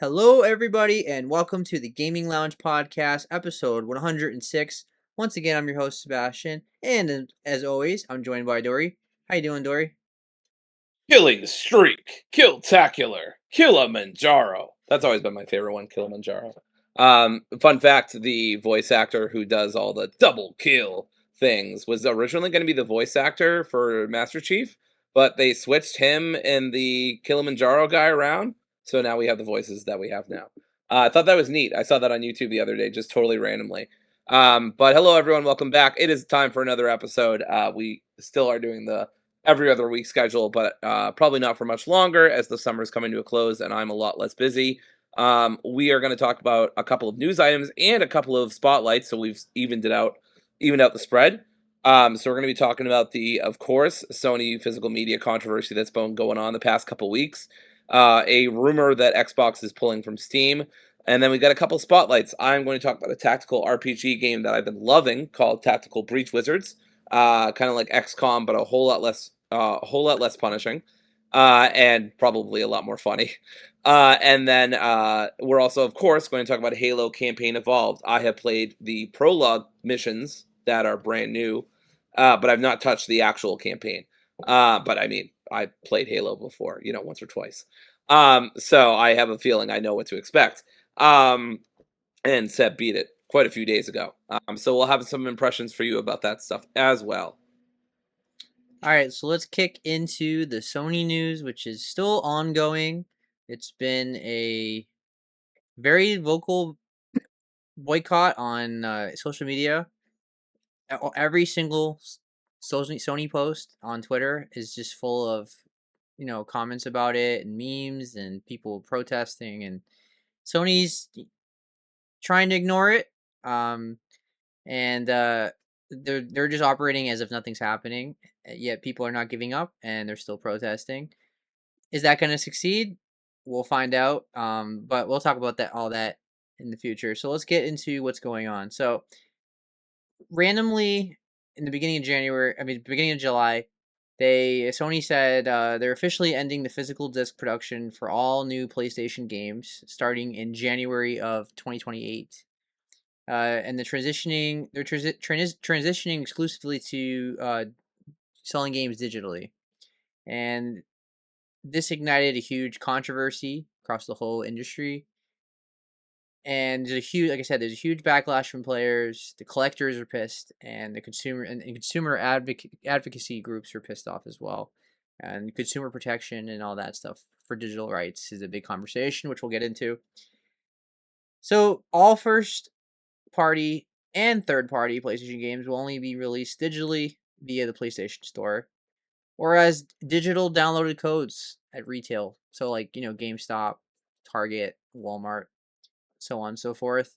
Hello, everybody, and welcome to the Gaming Lounge Podcast, episode 106. Once again, I'm your host, Sebastian, and as always, I'm joined by Dory. How you doing, Dory? Killing Streak, Killtacular, Kilimanjaro. That's always been my favorite one, Kilimanjaro. Fun fact, the voice actor who does all the double kill things was originally going to be the voice actor for Master Chief, but they switched him and the Kilimanjaro guy around, so now we have the voices that we have now. I thought that was neat. I saw that on YouTube the other day, just totally randomly. But hello, everyone. Welcome back. It is time for another episode. We still are doing the every other week schedule, but probably not for much longer as the summer is coming to a close and I'm a lot less busy. We are going to talk about a couple of news items and a couple of spotlights, so we've evened out the spread. So we're going to be talking about the, of course, Sony physical media controversy that's been going on the past couple weeks, a rumor that Xbox is pulling from Steam, and then we got a couple of spotlights. I'm going to talk about a tactical RPG game that I've been loving called Tactical Breach Wizards. Kind of like XCOM, but a whole lot less punishing, and probably a lot more funny. And then we're also, of course, going to talk about Halo Campaign Evolved. I have played the prologue missions that are brand new, but I've not touched the actual campaign. But I mean, I played Halo before, once or twice. So I have a feeling I know what to expect. And Seb beat it quite a few days ago. So we'll have some impressions for you about that stuff as well. All right, so let's kick into the Sony news, which is still ongoing. It's been a very vocal boycott on social media. Every single Sony post on Twitter is just full of, comments about it and memes and people protesting, and Sony's trying to ignore it. And they're just operating as if nothing's happening, yet people are not giving up and they're still protesting. Is that going to succeed? We'll find out. But we'll talk about all that in the future. So let's get into what's going on. So randomly in the beginning of July, Sony said they're officially ending the physical disc production for all new PlayStation games starting in January of 2028. And they're transitioning exclusively to selling games digitally, and this ignited a huge controversy across the whole industry. And like I said, there's a huge backlash from players. The collectors are pissed, and the consumer advocacy groups are pissed off as well. And consumer protection and all that stuff for digital rights is a big conversation, which we'll get into. So all first party and third party PlayStation games will only be released digitally via the PlayStation Store or as digital downloaded codes at retail. So like, GameStop, Target, Walmart, so on and so forth.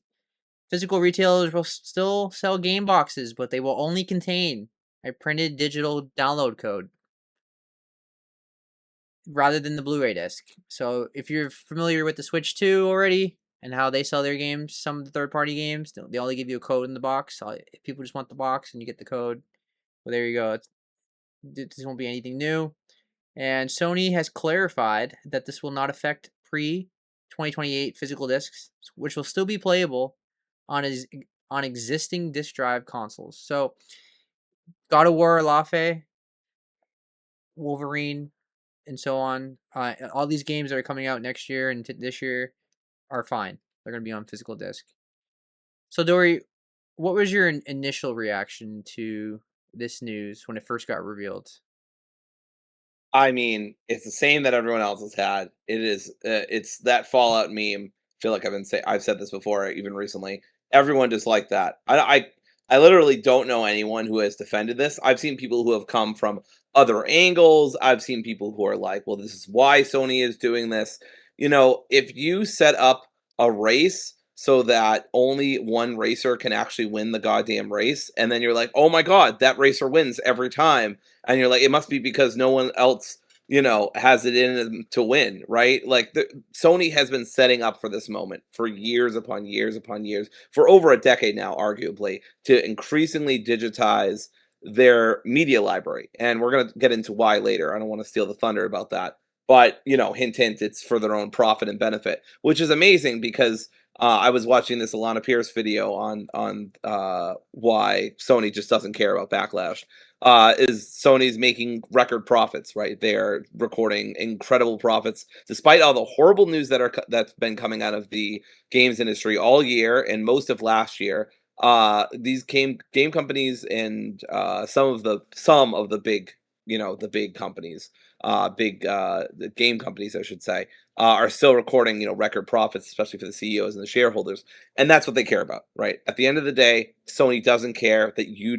Physical retailers will still sell game boxes, but they will only contain a printed digital download code rather than the Blu-ray disc. So if you're familiar with the Switch 2 already, and how they sell their games, some of the third-party games, they only give you a code in the box. If people just want the box and you get the code, well, there you go. This won't be anything new. And Sony has clarified that this will not affect pre-2028 physical discs, which will still be playable on existing disc drive consoles. So, God of War, Lafe, Wolverine, and so on. All these games that are coming out next year and this year are fine. They're going to be on physical disc. So, Dory, what was your initial reaction to this news when it first got revealed? I mean, it's the same that everyone else has had. It is, it's that Fallout meme. I feel like I've said this before, even recently. Everyone just like that. I literally don't know anyone who has defended this. I've seen people who have come from other angles. I've seen people who are like, well, this is why Sony is doing this. If you set up a race so that only one racer can actually win the goddamn race, and then you're like, oh my god, that racer wins every time, and you're like, it must be because no one else, has it in them to win, right? Like, Sony has been setting up for this moment for years upon years upon years, for over a decade now, arguably, to increasingly digitize their media library. And we're going to get into why later. I don't want to steal the thunder about that. but hint, hint, it's for their own profit and benefit, which is amazing because I was watching this Alana Pierce video on why Sony just doesn't care about backlash. Is Sony's making record profits, right? They are recording incredible profits despite all the horrible news that's been coming out of the games industry all year and most of last year. These game companies and some of the big the big companies, the game companies, I should say, are still recording, record profits, especially for the CEOs and the shareholders, and that's what they care about, right? At the end of the day, Sony doesn't care that you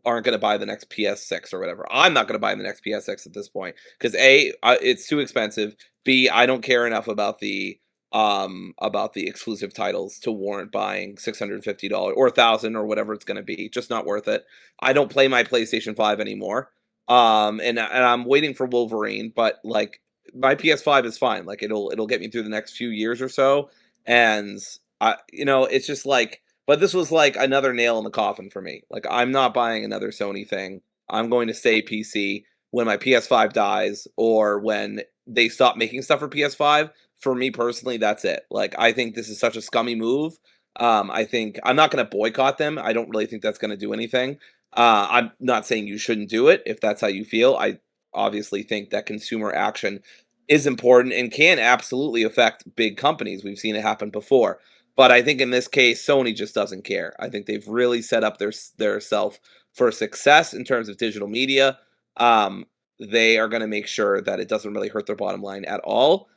aren't going to buy the next PS6 or whatever. I'm not going to buy the next PS6 at this point because A, it's too expensive. B, I don't care enough about the exclusive titles to warrant buying $650 or 1,000 or whatever it's going to be. Just not worth it. I don't play my PlayStation 5 anymore. And I'm waiting for Wolverine, but like my PS5 is fine. Like it'll get me through the next few years or so. And it's just like, but this was like another nail in the coffin for me. Like I'm not buying another Sony thing. I'm going to stay PC when my PS5 dies or when they stop making stuff for PS5. For me personally, that's it. Like I think this is such a scummy move. I think I'm not going to boycott them. I don't really think that's going to do anything. I'm not saying you shouldn't do it if that's how you feel. I obviously think that consumer action is important and can absolutely affect big companies. We've seen it happen before. But I think in this case, Sony just doesn't care. I think they've really set up their self for success in terms of digital media. Um, they are going to make sure that it doesn't really hurt their bottom line at all.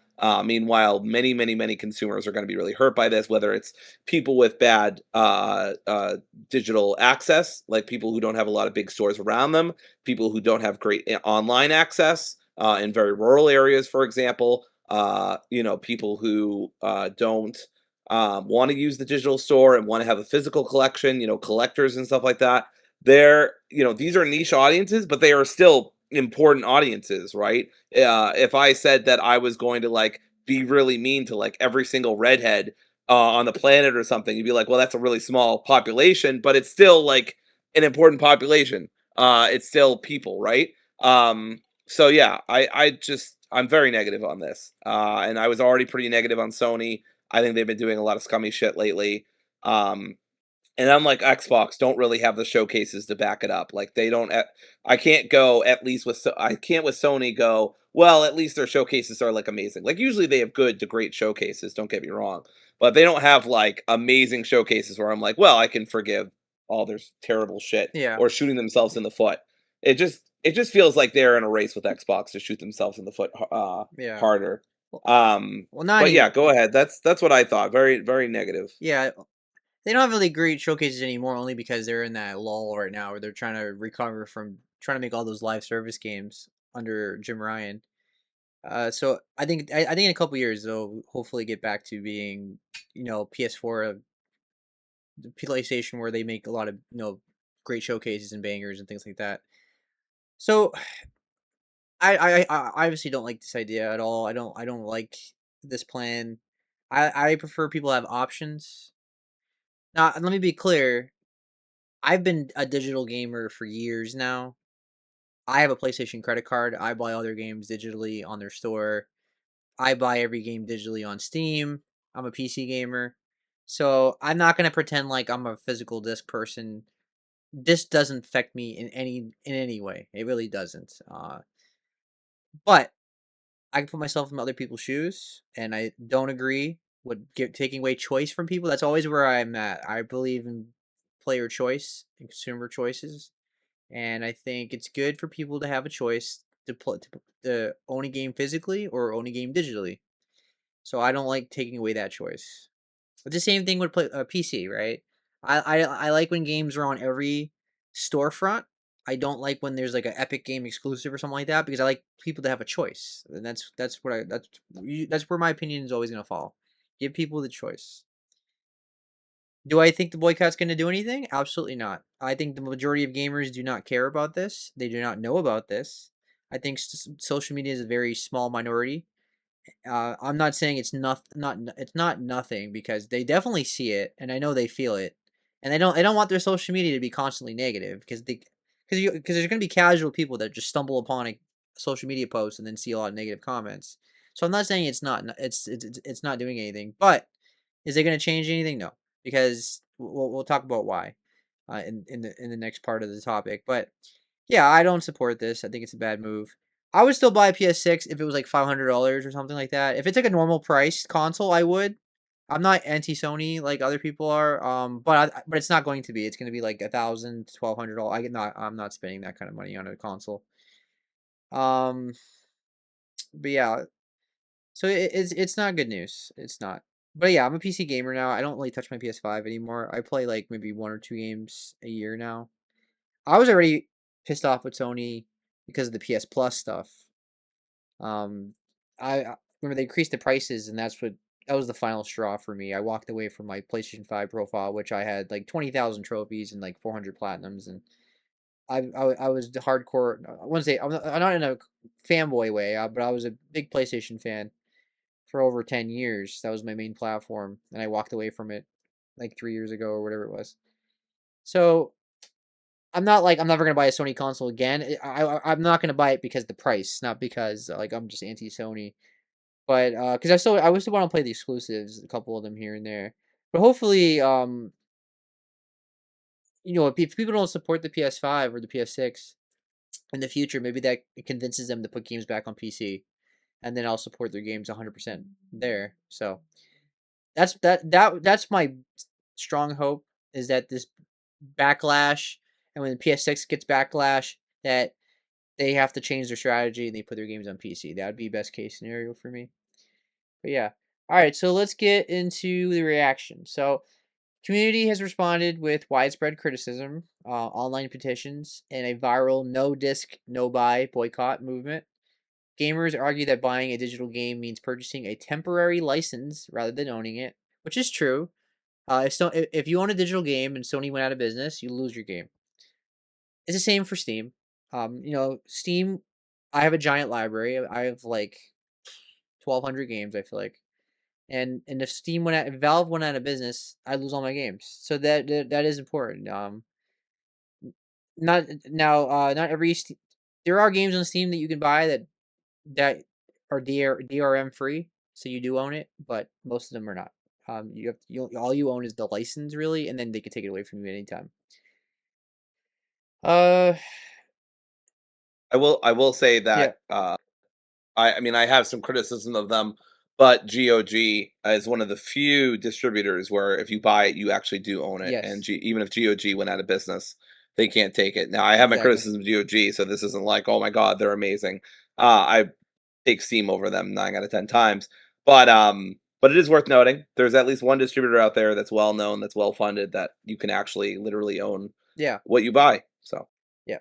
Meanwhile, many, many, many consumers are going to be really hurt by this, whether it's people with bad digital access, like people who don't have a lot of big stores around them, people who don't have great online access in very rural areas, for example. People who don't want to use the digital store and want to have a physical collection. Collectors and stuff like that. These are niche audiences, but they are still important audiences, right? If I said that I was going to like be really mean to like every single redhead on the planet or something, you'd be like, well, that's a really small population, but it's still like an important population. It's still people, right? So yeah, I'm very negative on this, and I was already pretty negative on Sony. I think they've been doing a lot of scummy shit lately. Um, and unlike Xbox, don't really have the showcases to back it up. Like they don't. I can't go at least with. I can't with Sony go. Well, at least their showcases are like amazing. Like usually they have good to great showcases. Don't get me wrong, but they don't have like amazing showcases where I'm like, well, I can forgive all their terrible shit Yeah, or shooting themselves in the foot. It just feels like they're in a race with Xbox to shoot themselves in the foot yeah. harder. Well, Um, not but even. yeah, go ahead. That's what I thought. Very very negative. Yeah, they don't have really great showcases anymore, only because they're in that lull right now where they're trying to recover from trying to make all those live service games under Jim Ryan. So I think in a couple years they'll hopefully get back to being, PS4, the PlayStation, where they make a lot of great showcases and bangers and things like that. So I obviously don't like this idea at all. I don't like this plan. I prefer people to have options. Now let me be clear. I've been a digital gamer for years now. I have a PlayStation credit card. I buy all their games digitally on their store. I buy every game digitally on Steam. I'm a PC gamer. So I'm not gonna pretend like I'm a physical disc person. This doesn't affect me in any way. It really doesn't. But I can put myself in other people's shoes, and I don't agree with taking away choice from people. That's always where I'm at. I believe in player choice and consumer choices, and I think it's good for people to have a choice to own a game physically or own a game digitally. So I don't like taking away that choice. It's the same thing with PC, right? I like when games are on every storefront. I don't like when there's like an Epic Game exclusive or something like that, because I like people to have a choice, and that's where my opinion is always gonna fall. Give people the choice. Do I think the boycott's gonna do anything? Absolutely not. I think the majority of gamers do not care about this. They do not know about this. I think social media is a very small minority. I'm not saying it's not nothing, because they definitely see it, and I know they feel it, and they don't want their social media to be constantly negative, because there's gonna be casual people that just stumble upon it social media posts and then see a lot of negative comments. So I'm not saying it's not doing anything, but is it going to change anything? No, because we'll talk about why in the next part of the topic. But yeah, I don't support this. I think it's a bad move. I would still buy a PS6 if it was like $500 or something like that. If it's like a normal price console, I would. I'm not anti Sony like other people are. But it's not going to be. It's going to be like $1,000 to $1,200. I'm not spending that kind of money on a console. Um, but yeah, so it's not good news. It's not. But yeah, I'm a PC gamer now. I don't really touch my PS5 anymore. I play like maybe 1 or 2 games a year now. I was already pissed off with Sony because of the PS Plus stuff. Um, I remember they increased the prices, and that was the final straw for me. I walked away from my PlayStation 5 profile, which I had like 20,000 trophies and like 400 platinums, and I was the hardcore. I wouldn't say I'm not in a fanboy way, but I was a big PlayStation fan for over 10 years. That was my main platform, and I walked away from it like 3 years ago or whatever it was. So I'm never gonna buy a Sony console again. I'm not gonna buy it because of the price, not because like I'm just anti Sony. But because I still want to play the exclusives, a couple of them here and there. But hopefully, if people don't support the PS5 or the PS6 in the future, maybe that convinces them to put games back on PC, and then I'll support their games 100% there. So that's my strong hope, is that this backlash, and when the PS6 gets backlash, that they have to change their strategy and they put their games on PC. That would be best case scenario for me. But yeah. All right, so let's get into the reaction. So, community has responded with widespread criticism, online petitions, and a viral no disc, no buy boycott movement. Gamers argue that buying a digital game means purchasing a temporary license rather than owning it, which is true. If you own a digital game and Sony went out of business, you lose your game. It's the same for Steam. Steam. I have a giant library. I have like 1,200 games. I feel like, and if Valve went out of business, I lose all my games. So that is important. Not now. Not every. There are games on Steam that you can buy that are DRM free, so you do own it, but most of them are not. All you own is the license really, and then they can take it away from you at any time. Uh, I will say yeah. that I mean, I have some criticism of them, but GOG is one of the few distributors where if you buy it, you actually do own it. And Yes. even if GOG went out of business, they can't take it. Now, I have my Exactly. criticism of GOG, so this isn't like, oh my god, they're amazing. I take Steam over them 9 out of 10 times, but it is worth noting there's at least one distributor out there that's well known, that's well funded, that you can actually literally own Yeah. what you buy. So Yeah.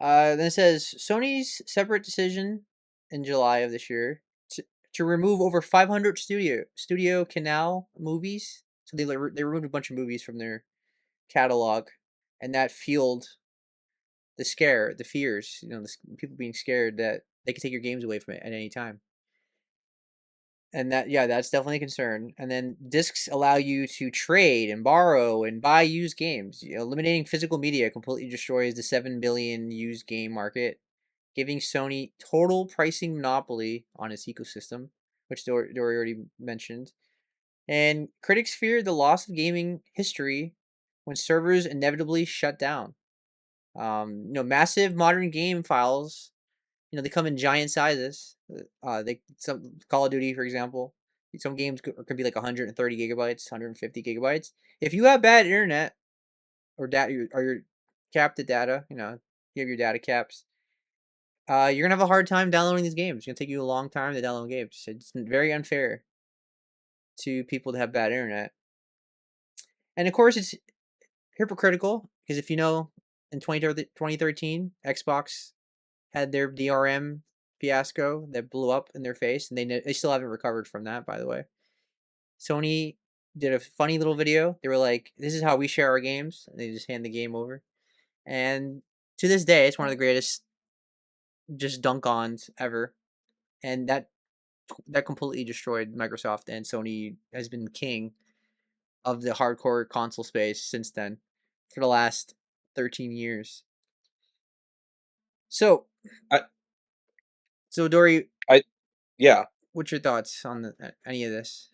Then it says Sony's separate decision in July of this year to remove over 500 Studio Canal movies. So they removed a bunch of movies from their catalog, and that fueled the fears. People being scared that they could take your games away from it at any time. And that's definitely a concern. And then discs allow you to trade and borrow and buy used games. Eliminating physical media completely destroys the 7 billion used game market, giving Sony total pricing monopoly on its ecosystem, which Dory already mentioned. And critics fear the loss of gaming history when servers inevitably shut down. Massive modern game files, they come in giant sizes. Some Call of Duty, for example, some games could be like 130 gigabytes, 150 gigabytes. If you have bad internet or data, or you're capped at data, you have your data caps. You're gonna have a hard time downloading these games. It's gonna take you a long time to download games. It's very unfair to people to have bad internet, and of course, it's hypocritical because if in 2013, Xbox had their DRM fiasco that blew up in their face, and they still haven't recovered from that. By the way, Sony did a funny little video. They were like, "This is how we share our games," and they just hand the game over. And to this day, it's one of the greatest just dunk-ons ever. And that completely destroyed Microsoft, and Sony has been king of the hardcore console space since then for the last 13 years. So, I So Dory, I yeah. what's your thoughts on any of this?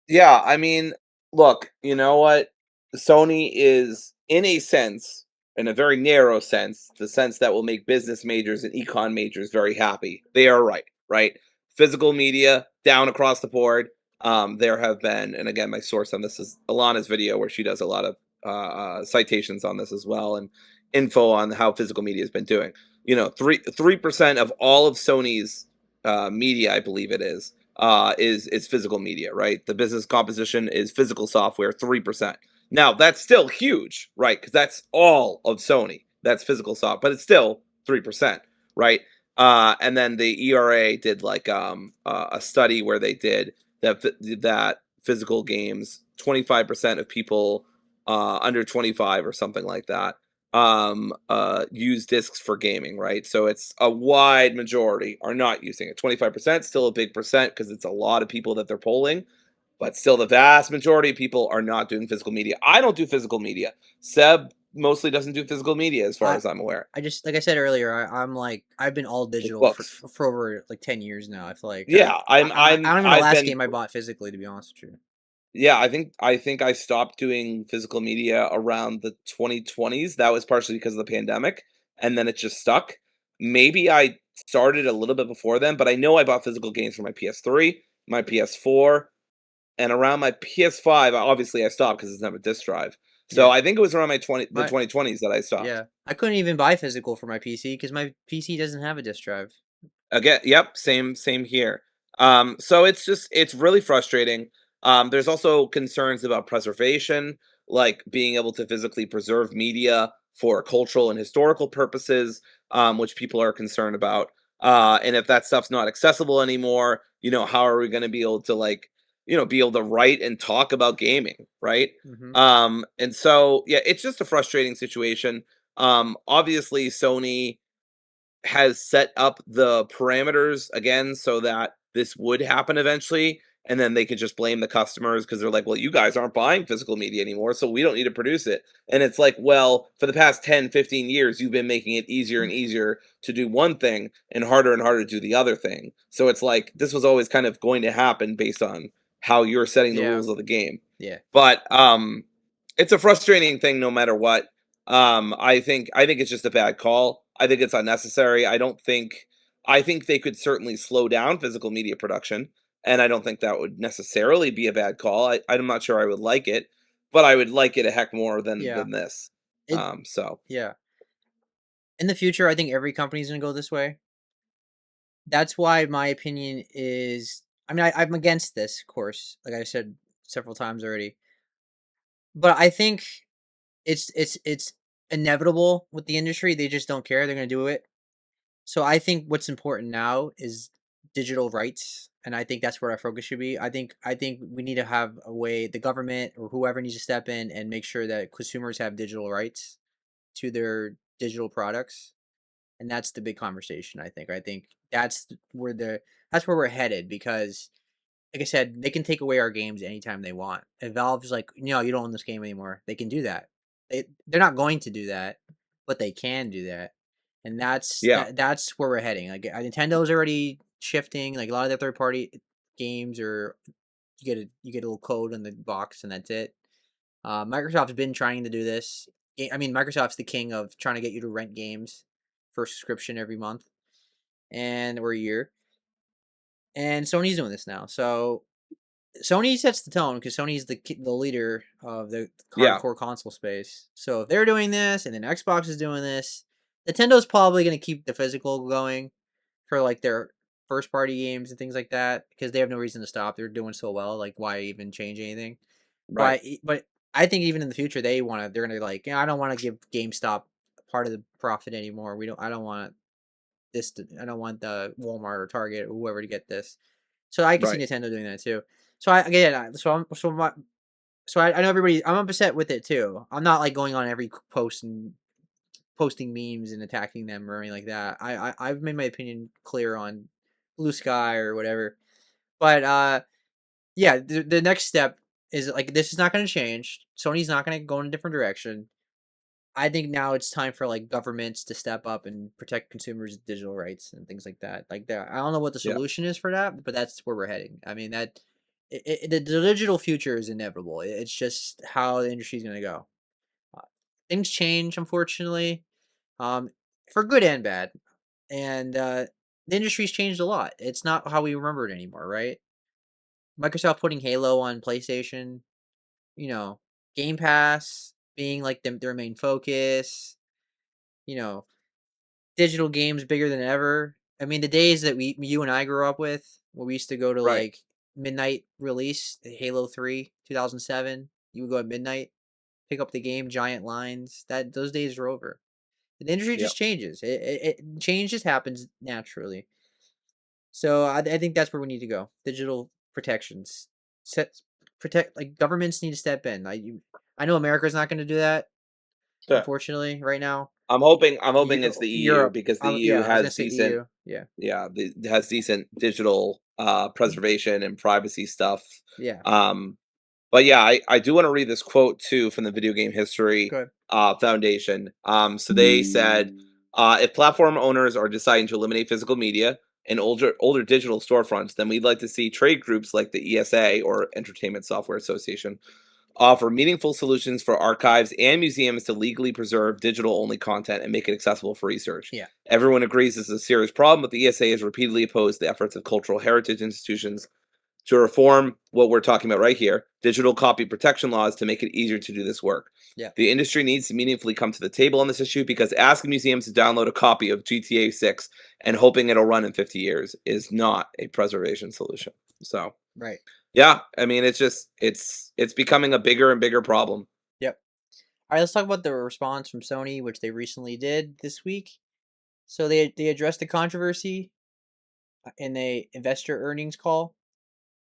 Yeah, I mean, look, you know what? Sony is, in a sense, in a very narrow sense, the sense that will make business majors and econ majors very happy. They are right, right? Physical media down across the board. There have been, and again, my source on this is Alana's video, where she does a lot of citations on this as well, and info on how physical media has been doing. You know, 3% of all of Sony's media, I believe it is physical media, right? The business composition is physical software, 3%. Now that's still huge, right? Because that's all of Sony. That's physical software, but it's still 3%, right? And then the ERA did like a study where they did that physical games, 25% of people under 25 or something like that use discs for gaming, right? So it's a wide majority are not using it. 25%, still a big percent because it's a lot of people that they're polling, but still the vast majority of people are not doing physical media. I don't do physical media. Seb mostly doesn't do physical media as far I as I'm aware. I just like I said earlier, I'm like I've been all Just digital books. for over like 10 years now. I feel like Yeah, I don't even know the I've last been game I bought physically, to be honest with you. yeah, I think I stopped doing physical media around the 2020s. That was partially because of the pandemic, and then it just stuck. Maybe I started a little bit before then, but I know I bought physical games for my PS3, my PS4, and around my PS5. Obviously, I stopped because it's not a disc drive. So Yeah, I think it was around the my 2020s that I stopped. yeah, I couldn't even buy physical for my PC because my PC doesn't have a disc drive. Again, yep, same here. So it's really frustrating. There's also concerns about preservation, like being able to physically preserve media for cultural and historical purposes, which people are concerned about. And if that stuff's not accessible anymore, how are we going to be able to be able to write and talk about gaming, right? Hmm. And so yeah, it's just a frustrating situation. Obviously, Sony has set up the parameters again so that this would happen eventually, and then they could just blame the customers because they're like, well, you guys aren't buying physical media anymore, so we don't need to produce it. And it's like, well, for the past 10, 15 years you've been making it easier and easier to do one thing and harder to do the other thing. So it's like this was always kind of going to happen based on how you're setting the Yeah, rules of the game. yeah, But it's a frustrating thing no matter what. I think it's just a bad call. I think it's unnecessary. I think they could certainly slow down physical media production, and I don't think that would necessarily be a bad call. I'm not sure I would like it, but I would like it a heck more than yeah. this. It So yeah. In the future, I think every company's gonna go this way. That's why my opinion is. I mean, I'm against this, of course, like I said several times already. But I think it's inevitable with the industry. They just don't care. They're gonna do it. So I think what's important now is digital rights, and I think that's where our focus should be. I think we need to have a way the government or whoever needs to step in and make sure that consumers have digital rights to their digital products, and that's the big conversation. I think that's where we're headed because like I said, they can take away our games anytime they want. If Valve's like, no, you don't own this game anymore, they can do that. They're not going to do that, but they can do that, and yeah, that's where we're heading. Like Nintendo's already shifting. Like a lot of their third party games are you get a little code in the box and that's it. Microsoft's been trying to do this. I mean, Microsoft's the king of trying to get you to rent games for subscription every month and or a year, and Sony's doing this now. So Sony sets the tone because Sony's the leader of the yeah, hardcore console space. So if they're doing this and then Xbox is doing this, Nintendo's probably going to keep the physical going for like their first party games and things like that because they have no reason to stop. They're doing so well. Like why even change anything? right, But I think even in the future they're gonna like I don't want to give GameStop part of the profit anymore. I don't want I don't want the Walmart or Target or whoever to get this. So I can see right, Nintendo doing that too. So I again, I know everybody. I'm upset with it too. I'm not like going on every post and posting memes and attacking them or anything like that. I've made my opinion clear on Blue Sky or whatever. But yeah, the next step is like this is not going to change. Sony's not going to go in a different direction. I think now it's time for like governments to step up and protect consumers' digital rights and things like that. Like, there, I don't know what the Yeah. solution is for that, but that's where we're heading. I mean, the digital future is inevitable. It's just how the industry is going to go. Uh, Things change, unfortunately, um, for good and bad, and the industry's changed a lot. It's not how we remember it anymore, right? Microsoft putting Halo on PlayStation, you know, Game Pass being like their main focus, you know, digital games bigger than ever. I mean, the days that you and I grew up with, where we used to go to Right. like midnight release, Halo 3, 2007. You would go at midnight, pick up the game, giant lines. Those days are over. The industry Yep. just changes. Change just happens naturally. So I think that's where we need to go. Digital protections, set protect like governments need to step in. I know America's not going to do that, Yeah. unfortunately, right now. I'm hoping it's the EU Europe, because the EU yeah, I was gonna has say decent, EU. Yeah, yeah, has decent digital preservation and privacy stuff. yeah, Um, but yeah, I do want to read this quote too from the Video Game History good. Foundation. So they said, if platform owners are deciding to eliminate physical media and older digital storefronts, then we'd like to see trade groups like the ESA, or Entertainment Software Association, offer meaningful solutions for archives and museums to legally preserve digital only content and make it accessible for research. Yeah, Everyone agrees this is a serious problem, but the ESA has repeatedly opposed the efforts of cultural heritage institutions to reform what we're talking about right here, digital copy protection laws, to make it easier to do this work. yeah, The industry needs to meaningfully come to the table on this issue, because asking museums to download a copy of GTA 6 and hoping it'll run in 50 years is not a preservation solution. So, right. yeah, I mean, it's becoming a bigger and bigger problem. Yep. All right, let's talk about the response from Sony, which they recently did this week. So they addressed the controversy in a investor earnings call,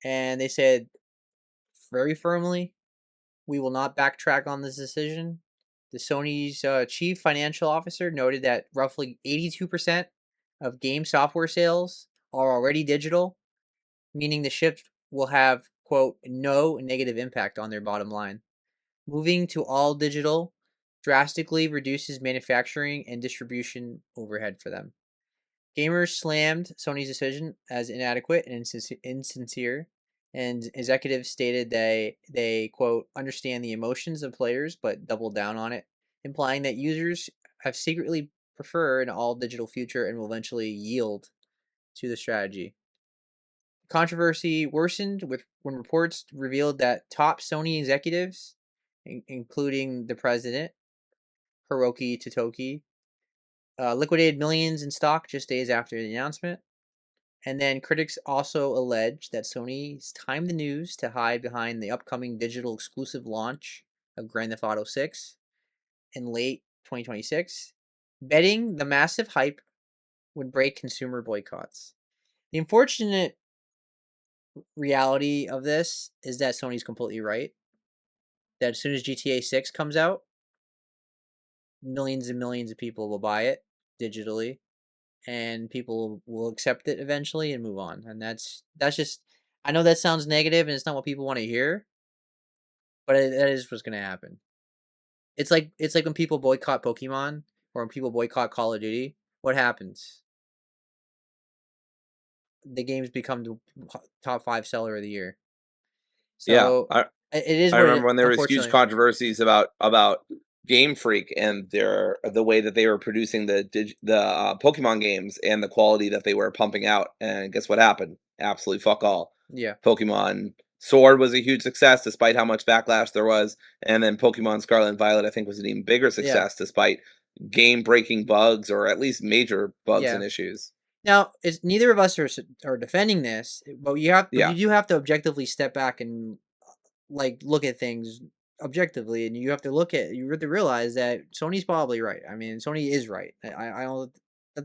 and they said very firmly, "We will not backtrack on this decision." The Sony's chief financial officer noted that roughly 82% of game software sales are already digital, meaning the shift will have, quote, no negative impact on their bottom line. Moving to all digital drastically reduces manufacturing and distribution overhead for them. Gamers slammed Sony's decision as inadequate and insincere, and executives stated they quote understand the emotions of players but doubled down on it, implying that users have secretly prefer an all digital future and will eventually yield to the strategy. Controversy worsened with when reports revealed that top Sony executives, including the president Hiroki Totoki, liquidated millions in stock just days after the announcement. And then critics also allege that Sony's timed the news to hide behind the upcoming digital exclusive launch of Grand Theft Auto 6 in late 2026, betting the massive hype would break consumer boycotts. The unfortunate reality of this is that Sony's completely right. That as soon as GTA 6 comes out, millions and millions of people will buy it digitally, and people will accept it eventually and move on. And that's just, I know that sounds negative and it's not what people want to hear, but that is what's going to happen. It's like when people boycott Pokemon or when people boycott Call of Duty. What happens? The games become the top 5 seller of the year. Yeah, So it is I what remember it. when there was huge Unfortunately, controversies about Game Freak and the way that they were producing the Pokemon games and the quality that they were pumping out. And guess what happened? Absolutely fuck all. yeah, Pokemon Sword was a huge success despite how much backlash there was, and then Pokemon Scarlet and Violet, I think, was an even bigger yeah, success despite game breaking bugs, or at least major bugs yeah. and issues. Now, it's neither of us are defending this, but Yeah, you do have to objectively step back and like look at things objectively, and you have to realize that Sony's probably right. I mean, Sony is right. I don't.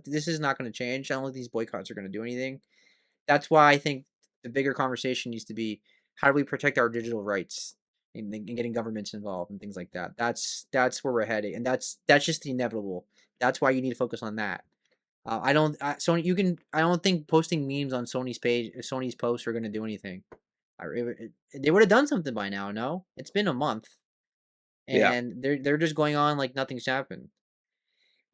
This is not going to change. I don't think these boycotts are going to do anything. That's why I think the bigger conversation needs to be how do we protect our digital rights and getting governments involved and things like that. That's where we're heading, and that's just the inevitable. That's why you need to focus on that. I don't. Sony, you can. I don't think posting memes on Sony's page, Sony's posts are going to do anything. They would have done something by now. No, it's been a month. Yeah. and they're just going on like nothing's happened.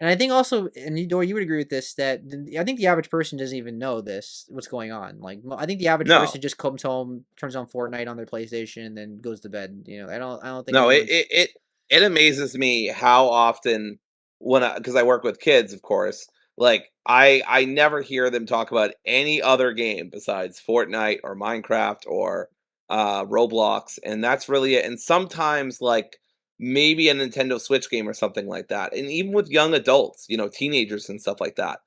And I think also, and you would agree with this, that I think the average person doesn't even know what's going on. Like, I think the average No. person just comes home, turns on Fortnite on their PlayStation, and then goes to bed. I don't think No, anyone's. it amazes me how often when because I work with kids, of course, like I never hear them talk about any other game besides Fortnite or Minecraft or Roblox, and that's really it. And sometimes like maybe a Nintendo Switch game or something like that. And even with young adults, teenagers and stuff like that.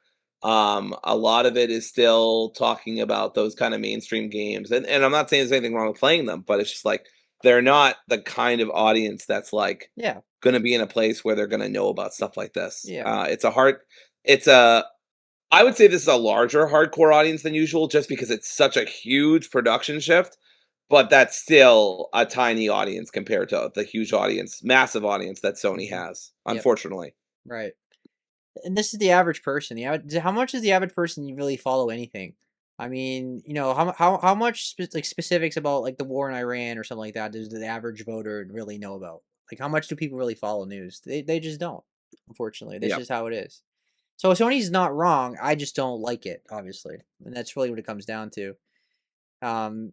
A lot of it is still talking about those kind of mainstream games. And I'm not saying there's anything wrong with playing them, but it's just like they're not the kind of audience that's like Yeah, going to be in a place where they're going to know about stuff like this. yeah, It's a, I would say this is a larger hardcore audience than usual just because it's such a huge production shift, but that's still a tiny audience compared to the huge audience, massive audience that Sony hmm, has, yep, unfortunately. right. And this is the average person. How much does the average person really follow anything? I mean, how much like specifics about like the war in Iran or something like that does the average voter really know about? Like, how much do people really follow news? They just don't. Unfortunately, that's Yeah. just how it is. So Sony's not wrong. I just don't like it, obviously, and that's really what it comes down to. Um,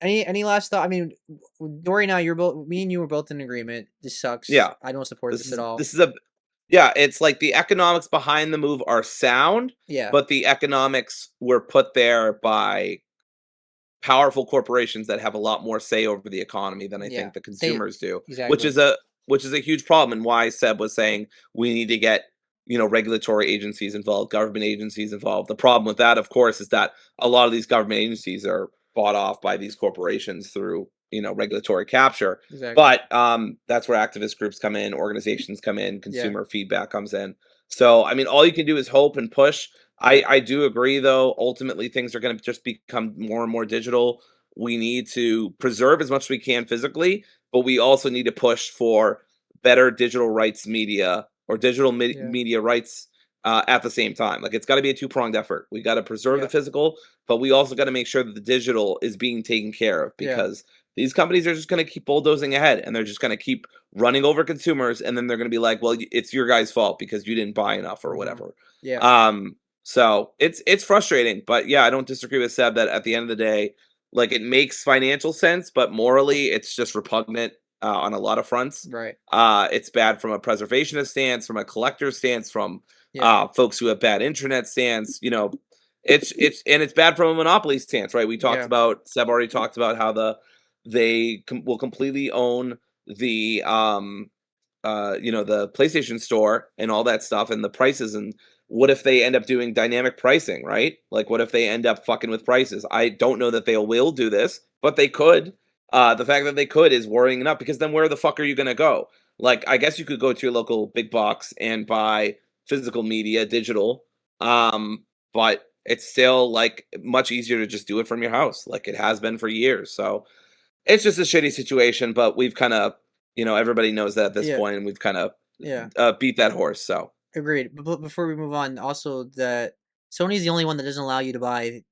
any last thought? I mean, Dory and I, me and you were both in agreement. This sucks. Yeah. I don't support this at all. This is a Yeah, it's like the economics behind the move are sound, Yeah, but the economics were put there by powerful corporations that have a lot more say over the economy than I yeah. think the They consumers do, exactly. which is a huge problem and why Seb was saying we need to get, regulatory agencies involved, government agencies involved. The problem with that, of course, is that a lot of these government agencies are bought off by these corporations through, regulatory capture. Exactly. But that's where activist groups come in, organizations come in, Yeah. consumer feedback comes in. So, I mean, all you can do is hope and push. Yeah. I do agree, though. Ultimately, things are going to just become more and more digital. We need to preserve as much as we can physically, but we also need to push for better digital rights media or Yeah. media rights at the same time. Like it's got to be a two-pronged effort. We got to preserve the Yeah. physical, but we also got to make sure that the digital is being taken care of Yeah. because these companies are just going to keep bulldozing ahead and they're just going to keep running over consumers and then they're going to be like, well, it's your guys' fault because you didn't buy enough or Mhm. whatever. Yeah. Um, so it's frustrating, but yeah, I don't disagree with Seb that at the end of the day, like it makes financial sense, but morally, it's just repugnant on a lot of fronts. Right. It's bad from a preservationist stance, from a collector's stance, from Yeah. folks who have bad internet stance. It's bad from a monopoly stance, right? We talked Yeah. about Seb already talked about how will completely own the the PlayStation Store and all that stuff and the prices and what if they end up doing dynamic pricing, right? Like what if they end up fucking with prices? I don't know that they will do this, but they could. The fact that they could is worrying enough because then where the fuck are you gonna go? Like I guess you could go to your local big box and buy physical media, digital. But it's still like much easier to just do it from your house, like it has been for years. So it's just a shitty situation, but we've kind of, everybody knows that at this Yeah. point, and we've kind of Yeah. beat that horse. So Agreed. But before we move on, also that Sony's the only one that doesn't allow you to buy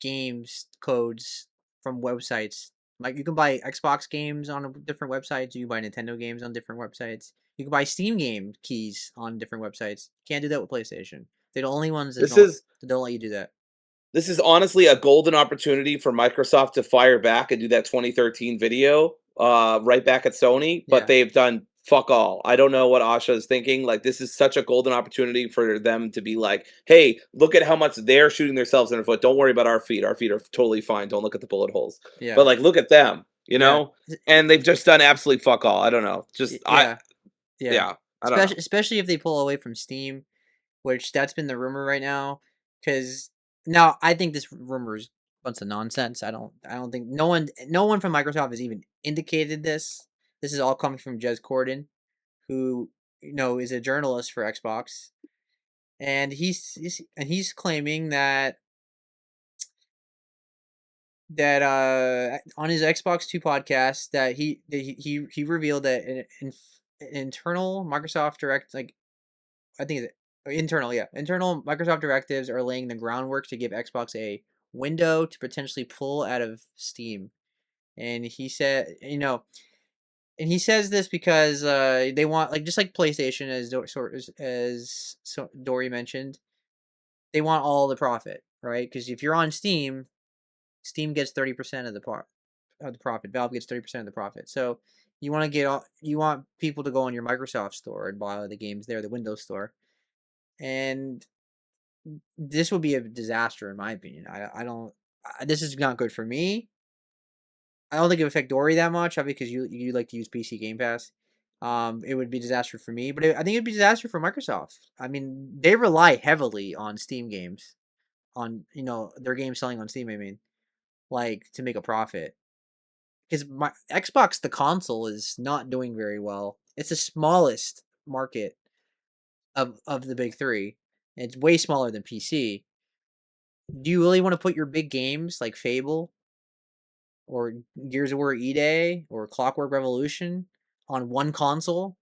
games codes from websites. Like you can buy Xbox games on different websites. You can buy Nintendo games on different websites. You can buy Steam game keys on different websites. Can't do that with PlayStation. They're the only ones this is that don't let you do that. this is honestly a golden opportunity for Microsoft to fire back and do that 2013 video right back at Sony, but Yeah. they've done fuck all. I don't know what Asha is thinking. Like this is such a golden opportunity for them to be like, hey, look at how much they're shooting themselves in the foot. Don't worry about our feet. Our feet are totally fine. Don't look at the bullet holes. Yeah. But like, look at them, Yeah. and they've just done absolutely fuck all. I don't know. Yeah. Yeah. Yeah, I don't know. Especially if they pull away from Steam, which that's been the rumor right now. Because now I think this rumor is a bunch of nonsense. I don't think no one from Microsoft has even indicated this. This is all coming from Jez Corden, who is a journalist for Xbox, and he's claiming that on his Xbox Two podcast that he revealed that an internal Microsoft Direct, like I think it's internal, yeah. Internal Microsoft directives are laying the groundwork to give Xbox a window to potentially pull out of Steam. And he said, and he says this because they want like just like PlayStation as Dory mentioned, they want all the profit, right? Because if you're on Steam, Steam gets 30% of the profit. Valve gets 30% of the profit. So you want people to go on your Microsoft store and buy the games there, the Windows store, and this would be a disaster in my opinion. I don't. This is not good for me. I don't think it would affect Dory that much, obviously, because you like to use PC Game Pass. It would be a disaster for me, but I think it'd be a disaster for Microsoft. I mean, they rely heavily on Steam games, on their games selling on Steam. I mean, like to make a profit, because my Xbox, the console, is not doing very well. It's the smallest market of the big three. It's way smaller than PC. Do you really want to put your big games like Fable or Gears of War E-Day or Clockwork Revolution on one console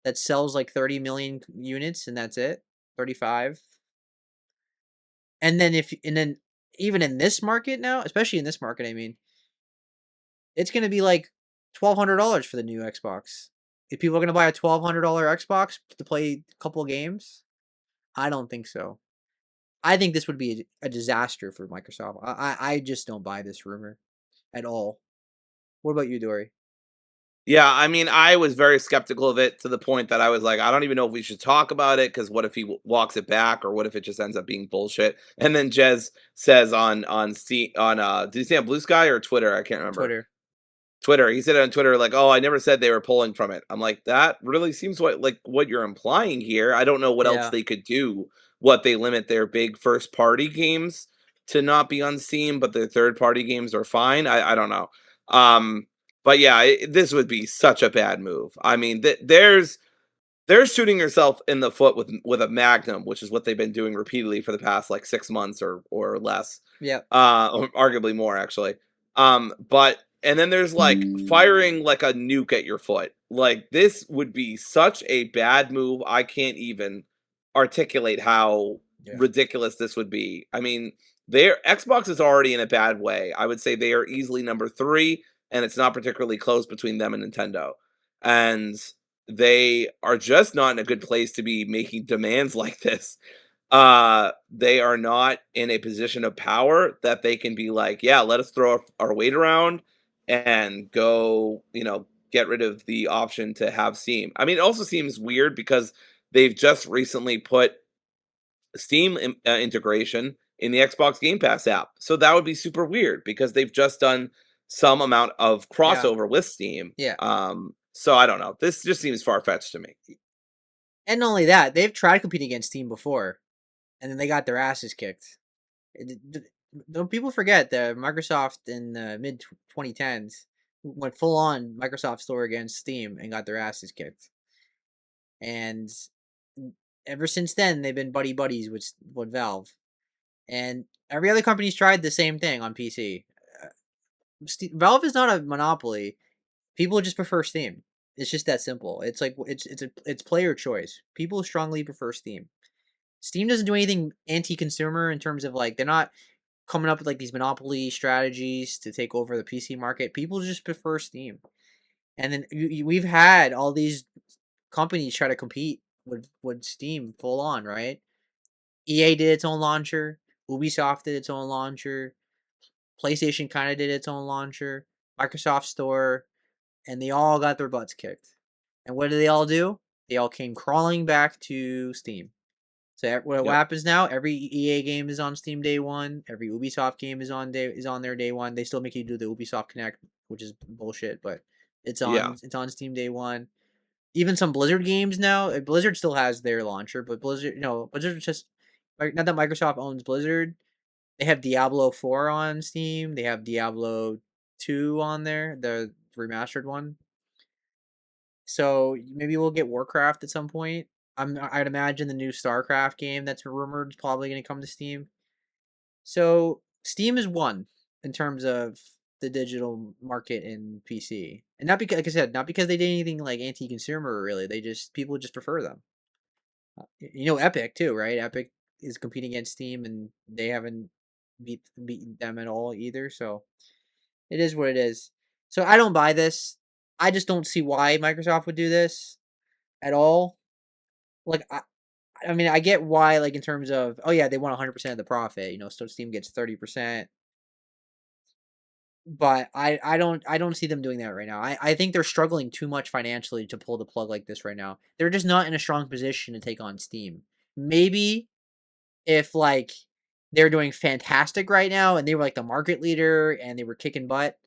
that sells like 30 million units and that's it? 35. And then even in this market now, especially in this market, I mean, it's going to be like $1,200 for the new Xbox. If people are going to buy a $1,200 Xbox to play a couple of games, I don't think so. I think this would be a disaster for Microsoft. I just don't buy this rumor at all. What about you, Dory? Yeah, I mean, I was very skeptical of it to the point that I was like, I don't even know if we should talk about it because what if he walks it back, or what if it just ends up being bullshit? And then Jez says did he say on Blue Sky or Twitter? I can't remember. Twitter. Twitter. He said on Twitter, like, "Oh, I never said they were pulling from it." I'm like, that really seems what you're implying here. I don't know what else Yeah. they could do. What they limit their big first party games to not be on Steam, but their third party games are fine. I don't know. Um, but yeah, this would be such a bad move. I mean, they're shooting yourself in the foot with a magnum, which is what they've been doing repeatedly for the past like 6 months or less, Yep. or arguably more actually. But and then there's like firing like a nuke at your foot. Like this would be such a bad move. I can't even articulate how Yeah. ridiculous this would be. I mean, their Xbox is already in a bad way. I would say they are easily number three, and it's not particularly close between them and Nintendo. And they are just not in a good place to be making demands like this. They are not in a position of power that they can be like, yeah, let us throw our weight around and go, get rid of the option to have Steam. I mean, it also seems weird because they've just recently put Steam integration in the Xbox Game Pass app. So that would be super weird because they've just done some amount of Yeah. crossover with Steam. Yeah. So I don't know. This just seems far fetched to me. And not only that, they've tried competing against Steam before, and then they got their asses kicked. Don't people forget that Microsoft in the mid 2010s went full on Microsoft Store against Steam and got their asses kicked. And ever since then, they've been buddy buddies with Valve. And every other company's tried the same thing on PC. Valve is not a monopoly. People just prefer Steam. It's just that simple. It's like it's player choice. People strongly prefer Steam. Steam doesn't do anything anti-consumer in terms of like they're not coming up with like these monopoly strategies to take over the PC market. People just prefer Steam. And then we've had all these companies try to compete with Steam full on, right? EA did its own launcher, Ubisoft did its own launcher, PlayStation kind of did its own launcher, Microsoft Store, and they all got their butts kicked. And what did they all do? They all came crawling back to Steam. So what Yep. happens now? Every EA game is on Steam day one. Every Ubisoft game is on their day one. They still make you do the Ubisoft Connect, which is bullshit, but Yeah. it's on Steam day one. Even some Blizzard games now. Blizzard still has their launcher, but Blizzard just like now that Microsoft owns Blizzard, they have Diablo 4 on Steam. They have Diablo 2 on there, the remastered one. So maybe we'll get Warcraft at some point. I'd imagine the new StarCraft game that's rumored is probably going to come to Steam. So Steam is one in terms of the digital market in PC, and not because, like I said, not because they did anything like anti-consumer. Really, people just prefer them. Epic too, right? Epic is competing against Steam, and they haven't beaten them at all either. So it is what it is. So I don't buy this. I just don't see why Microsoft would do this at all. Like I mean, I get why, like in terms of, oh yeah, they want 100% of the profit. So Steam gets 30%, but I don't see them doing that right now. I think they're struggling too much financially to pull the plug like this right now. They're just not in a strong position to take on Steam. Maybe if like they're doing fantastic right now and they were like the market leader and they were kicking butt,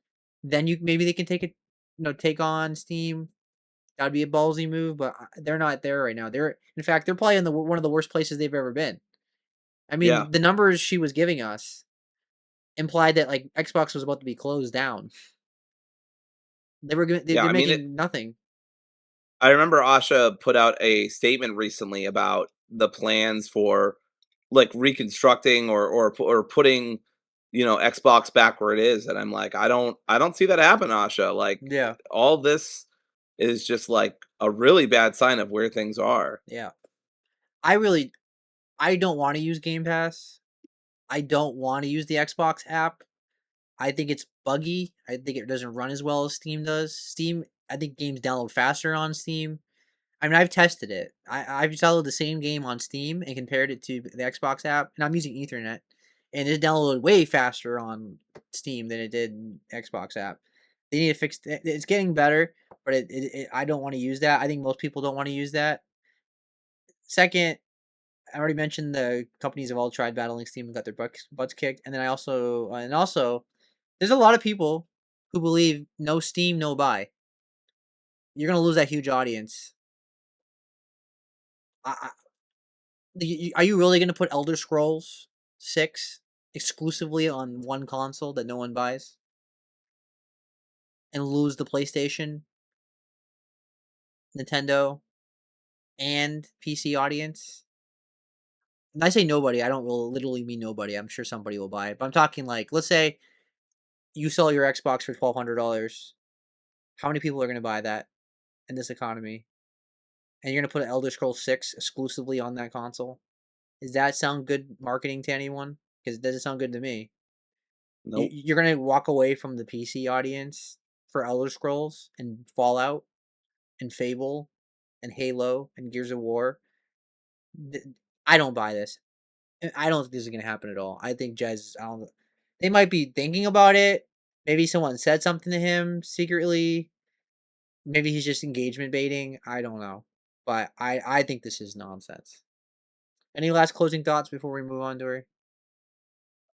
then maybe they can take on Steam. That'd be a ballsy move, but they're not there right now. In fact, they're probably in one of the worst places they've ever been. I Yeah, mean, the numbers she was giving us implied that like Xbox was about to be closed down. yeah. They're I mean, making nothing. I remember Asha put out a statement recently about the plans for like reconstructing or putting Xbox back where it is, and I'm like, I don't see that happen, Asha. Like Yeah, all this is just like a really bad sign of where things are. yeah. I really I don't want to use Game Pass. I don't want to use the Xbox app. I think it's buggy. I think it doesn't run as well as Steam does. I think games download faster on Steam. I mean, I've tested it. I've downloaded the same game on Steam and compared it to the Xbox app, and I'm using Ethernet, and it downloaded way faster on Steam than it did in Xbox app. They need to fix it. It's getting better, but I don't want to use that. I think most people don't want to use that. Second, I already mentioned the companies have all tried battling Steam and got their butts kicked, and then also there's a lot of people who believe no Steam, no buy. You're gonna lose that huge audience. I, are you really going to put Elder Scrolls 6 exclusively on one console that no one buys and lose the PlayStation, Nintendo, and PC audience? When I say nobody, I don't really literally mean nobody. I'm sure somebody will buy it. But I'm talking like, let's say you sell your Xbox for $1,200. How many people are going to buy that in this economy? And you're going to put Elder Scrolls 6 exclusively on that console? Does that sound good marketing to anyone? Because it doesn't sound good to me. Nope. You're gonna walk away from the PC audience for Elder Scrolls and Fallout and Fable and Halo and Gears of War. I don't buy this. I don't think this is gonna happen at all. I think Jez. I don't. They might be thinking about it. Maybe someone said something to him secretly. Maybe he's just engagement baiting. I don't know. But I think this is nonsense. Any last closing thoughts before we move on, Dory?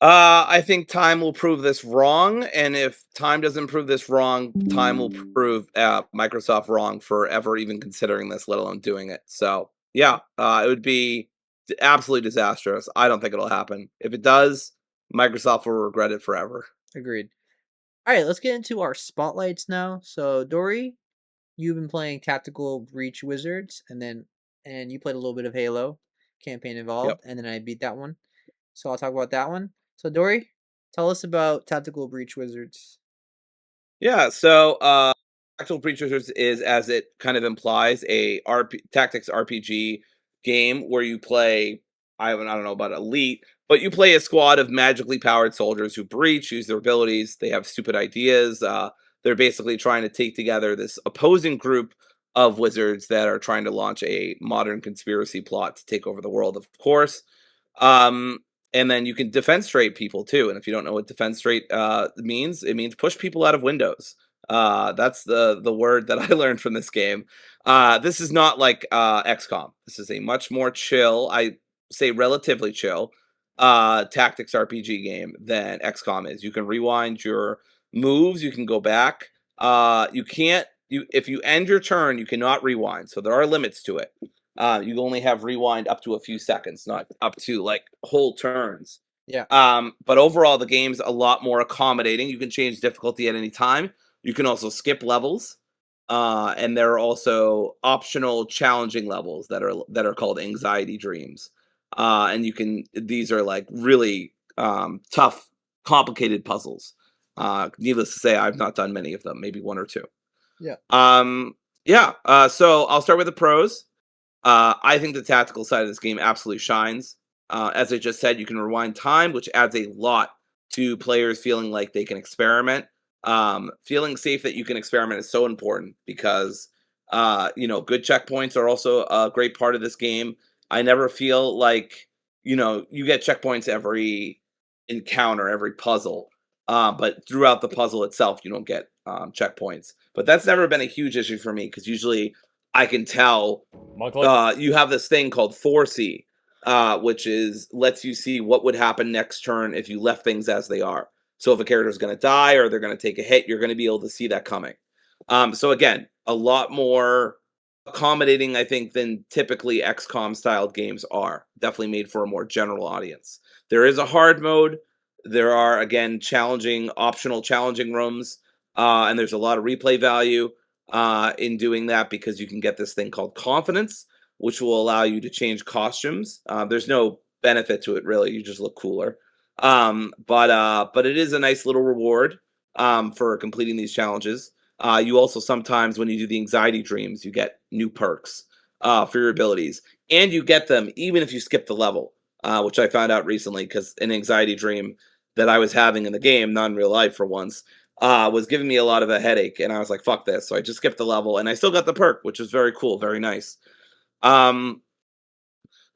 I think time will prove this wrong, and if time doesn't prove this wrong, time will prove Microsoft wrong for ever even considering this, let alone doing it. So, yeah, it would be absolutely disastrous. I don't think it'll happen. If it does, Microsoft will regret it forever. Agreed. All right, let's get into our spotlights now. So, Dory, you've been playing Tactical Breach Wizards, and you played a little bit of Halo campaign Yep. involved, and then I beat that one. So I'll talk about that one. So Dory, tell us about Tactical Breach Wizards. Yeah, so Actual Preachers is, as it kind of implies, a tactics RPG game where you play. I don't know about elite, but you play a squad of magically powered soldiers who breach, use their abilities. They have stupid ideas. They're basically trying to take together this opposing group of wizards that are trying to launch a modern conspiracy plot to take over the world. Of course, um, and then you can defenestrate people too. And if you don't know what defenestrate means, it means push people out of windows. That's the word that I learned from this game. This is not like XCOM. This is a much more chill, I say relatively chill, tactics RPG game than XCOM is. You can rewind your moves. You can go back. You can't. If you end your turn, you cannot rewind. So there are limits to it. You only have rewind up to a few seconds, not up to like whole turns. Yeah. But overall, the game's a lot more accommodating. You can change difficulty at any time. You can also skip levels, and there are also optional challenging levels that are called anxiety dreams. And these are like really tough, complicated puzzles. Needless to say, I've not done many of them, maybe one or two. Yeah. Yeah. So I'll start with the pros. I think the tactical side of this game absolutely shines. As I just said, you can rewind time, which adds a lot to players feeling like they can experiment. Feeling safe that you can experiment is so important because good checkpoints are also a great part of this game. I never feel like you get checkpoints every encounter, every puzzle, but throughout the puzzle itself, you don't get checkpoints. But that's never been a huge issue for me because usually I can tell Muglet. you have this thing called foresee, which is lets you see what would happen next turn if you left things as they are. So if a character is going to die or they're going to take a hit, you're going to be able to see that coming. So again, a lot more accommodating, I think, than typically XCOM styled games are. Definitely made for a more general audience. There is a hard mode. There are again optional challenging rooms, and there's a lot of replay value in doing that because you can get this thing called confidence, which will allow you to change costumes. There's no benefit to it really; you just look cooler. But it is a nice little reward for completing these challenges. You also sometimes, when you do the anxiety dreams, you get new perks for your abilities, and you get them even if you skip the level, which I found out recently because an anxiety dream that I was having in the game, not in real life for once, was giving me a lot of a headache, and I was like, "Fuck this!" So I just skipped the level, and I still got the perk, which was very cool, very nice. Um,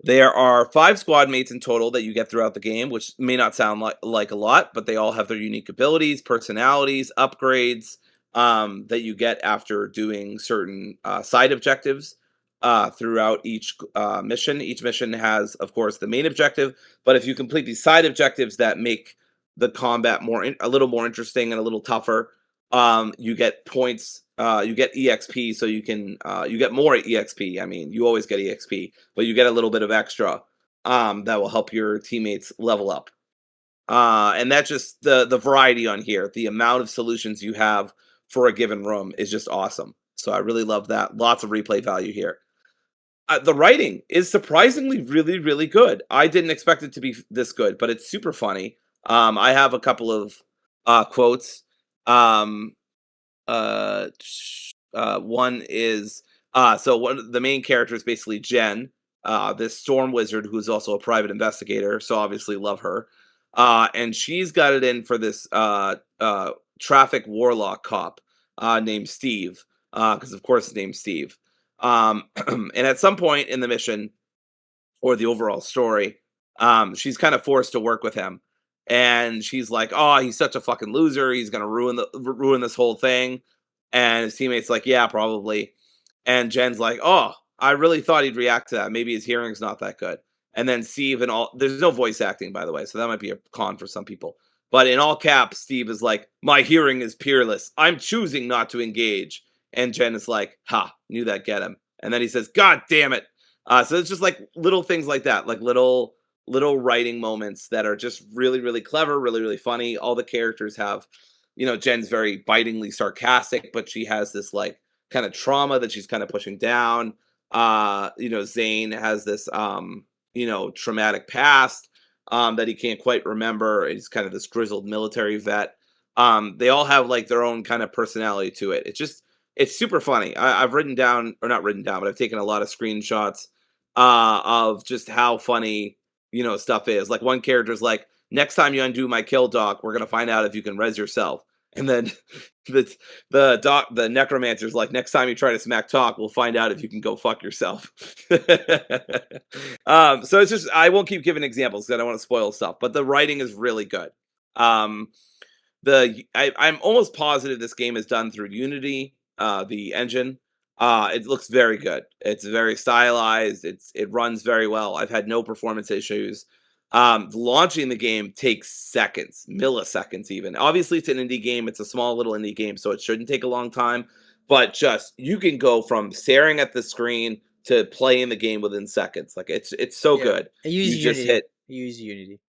there are 5 squad mates in total that you get throughout the game, which may not sound like a lot, but they all have their unique abilities, personalities, upgrades that you get after doing certain side objectives throughout each mission. Each mission has, of course, the main objective, but if you complete these side objectives that make the combat a little more interesting and a little tougher, you get points. You get exp, so you get more exp. I mean, you always get exp, but you get a little bit of extra that will help your teammates level up. And that's just the variety on here. The amount of solutions you have for a given room is just awesome. So I really love that. Lots of replay value here. The writing is surprisingly really, really good. I didn't expect it to be this good, but it's super funny. I have a couple of quotes. Um, one is so one of the main character is basically Jen, this storm wizard who's also a private investigator. So obviously love her, and she's got it in for this traffic warlock cop named Steve, because of course his name's Steve. And at some point in the mission or the overall story, she's kind of forced to work with him, and she's like, "Oh, he's such a fucking loser. He's gonna ruin this whole thing." And his teammate's like, "Yeah, probably." And Jen's like, "Oh, I really thought he'd react to that. Maybe his hearing's not that good." And then Steve and all there's no voice acting, by the way, so that might be a con for some people. But in all caps, Steve is like, "My hearing is peerless. I'm choosing not to engage." And Jen is like, "Ha, knew that get him." And then he says, "God damn it." So it's just like little things like that, like little writing moments that are just really, really clever, really, really funny. All the characters have, Jen's very bitingly sarcastic, but she has this like kind of trauma that she's kind of pushing down. Zane has this traumatic past that he can't quite remember. He's kind of this grizzled military vet. They all have like their own kind of personality to it. It's super funny. I've written down, or not written down, but I've taken a lot of screenshots of just how funny stuff is. Like one character's like, "Next time you undo my kill doc, we're gonna find out if you can res yourself." And then the necromancer's like, "Next time you try to smack talk, we'll find out if you can go fuck yourself." So it's just I won't keep giving examples because I don't want to spoil stuff, but the writing is really good. Um, I'm almost positive this game is done through Unity, the engine. It looks very good. It's very stylized. It runs very well. I've had no performance issues. Launching the game takes seconds, milliseconds even. Obviously, it's an indie game. It's a small little indie game, so it shouldn't take a long time. But just you can go from staring at the screen to playing the game within seconds. Like it's so Yeah, good. it You uses just Unity. hit It uses Unity.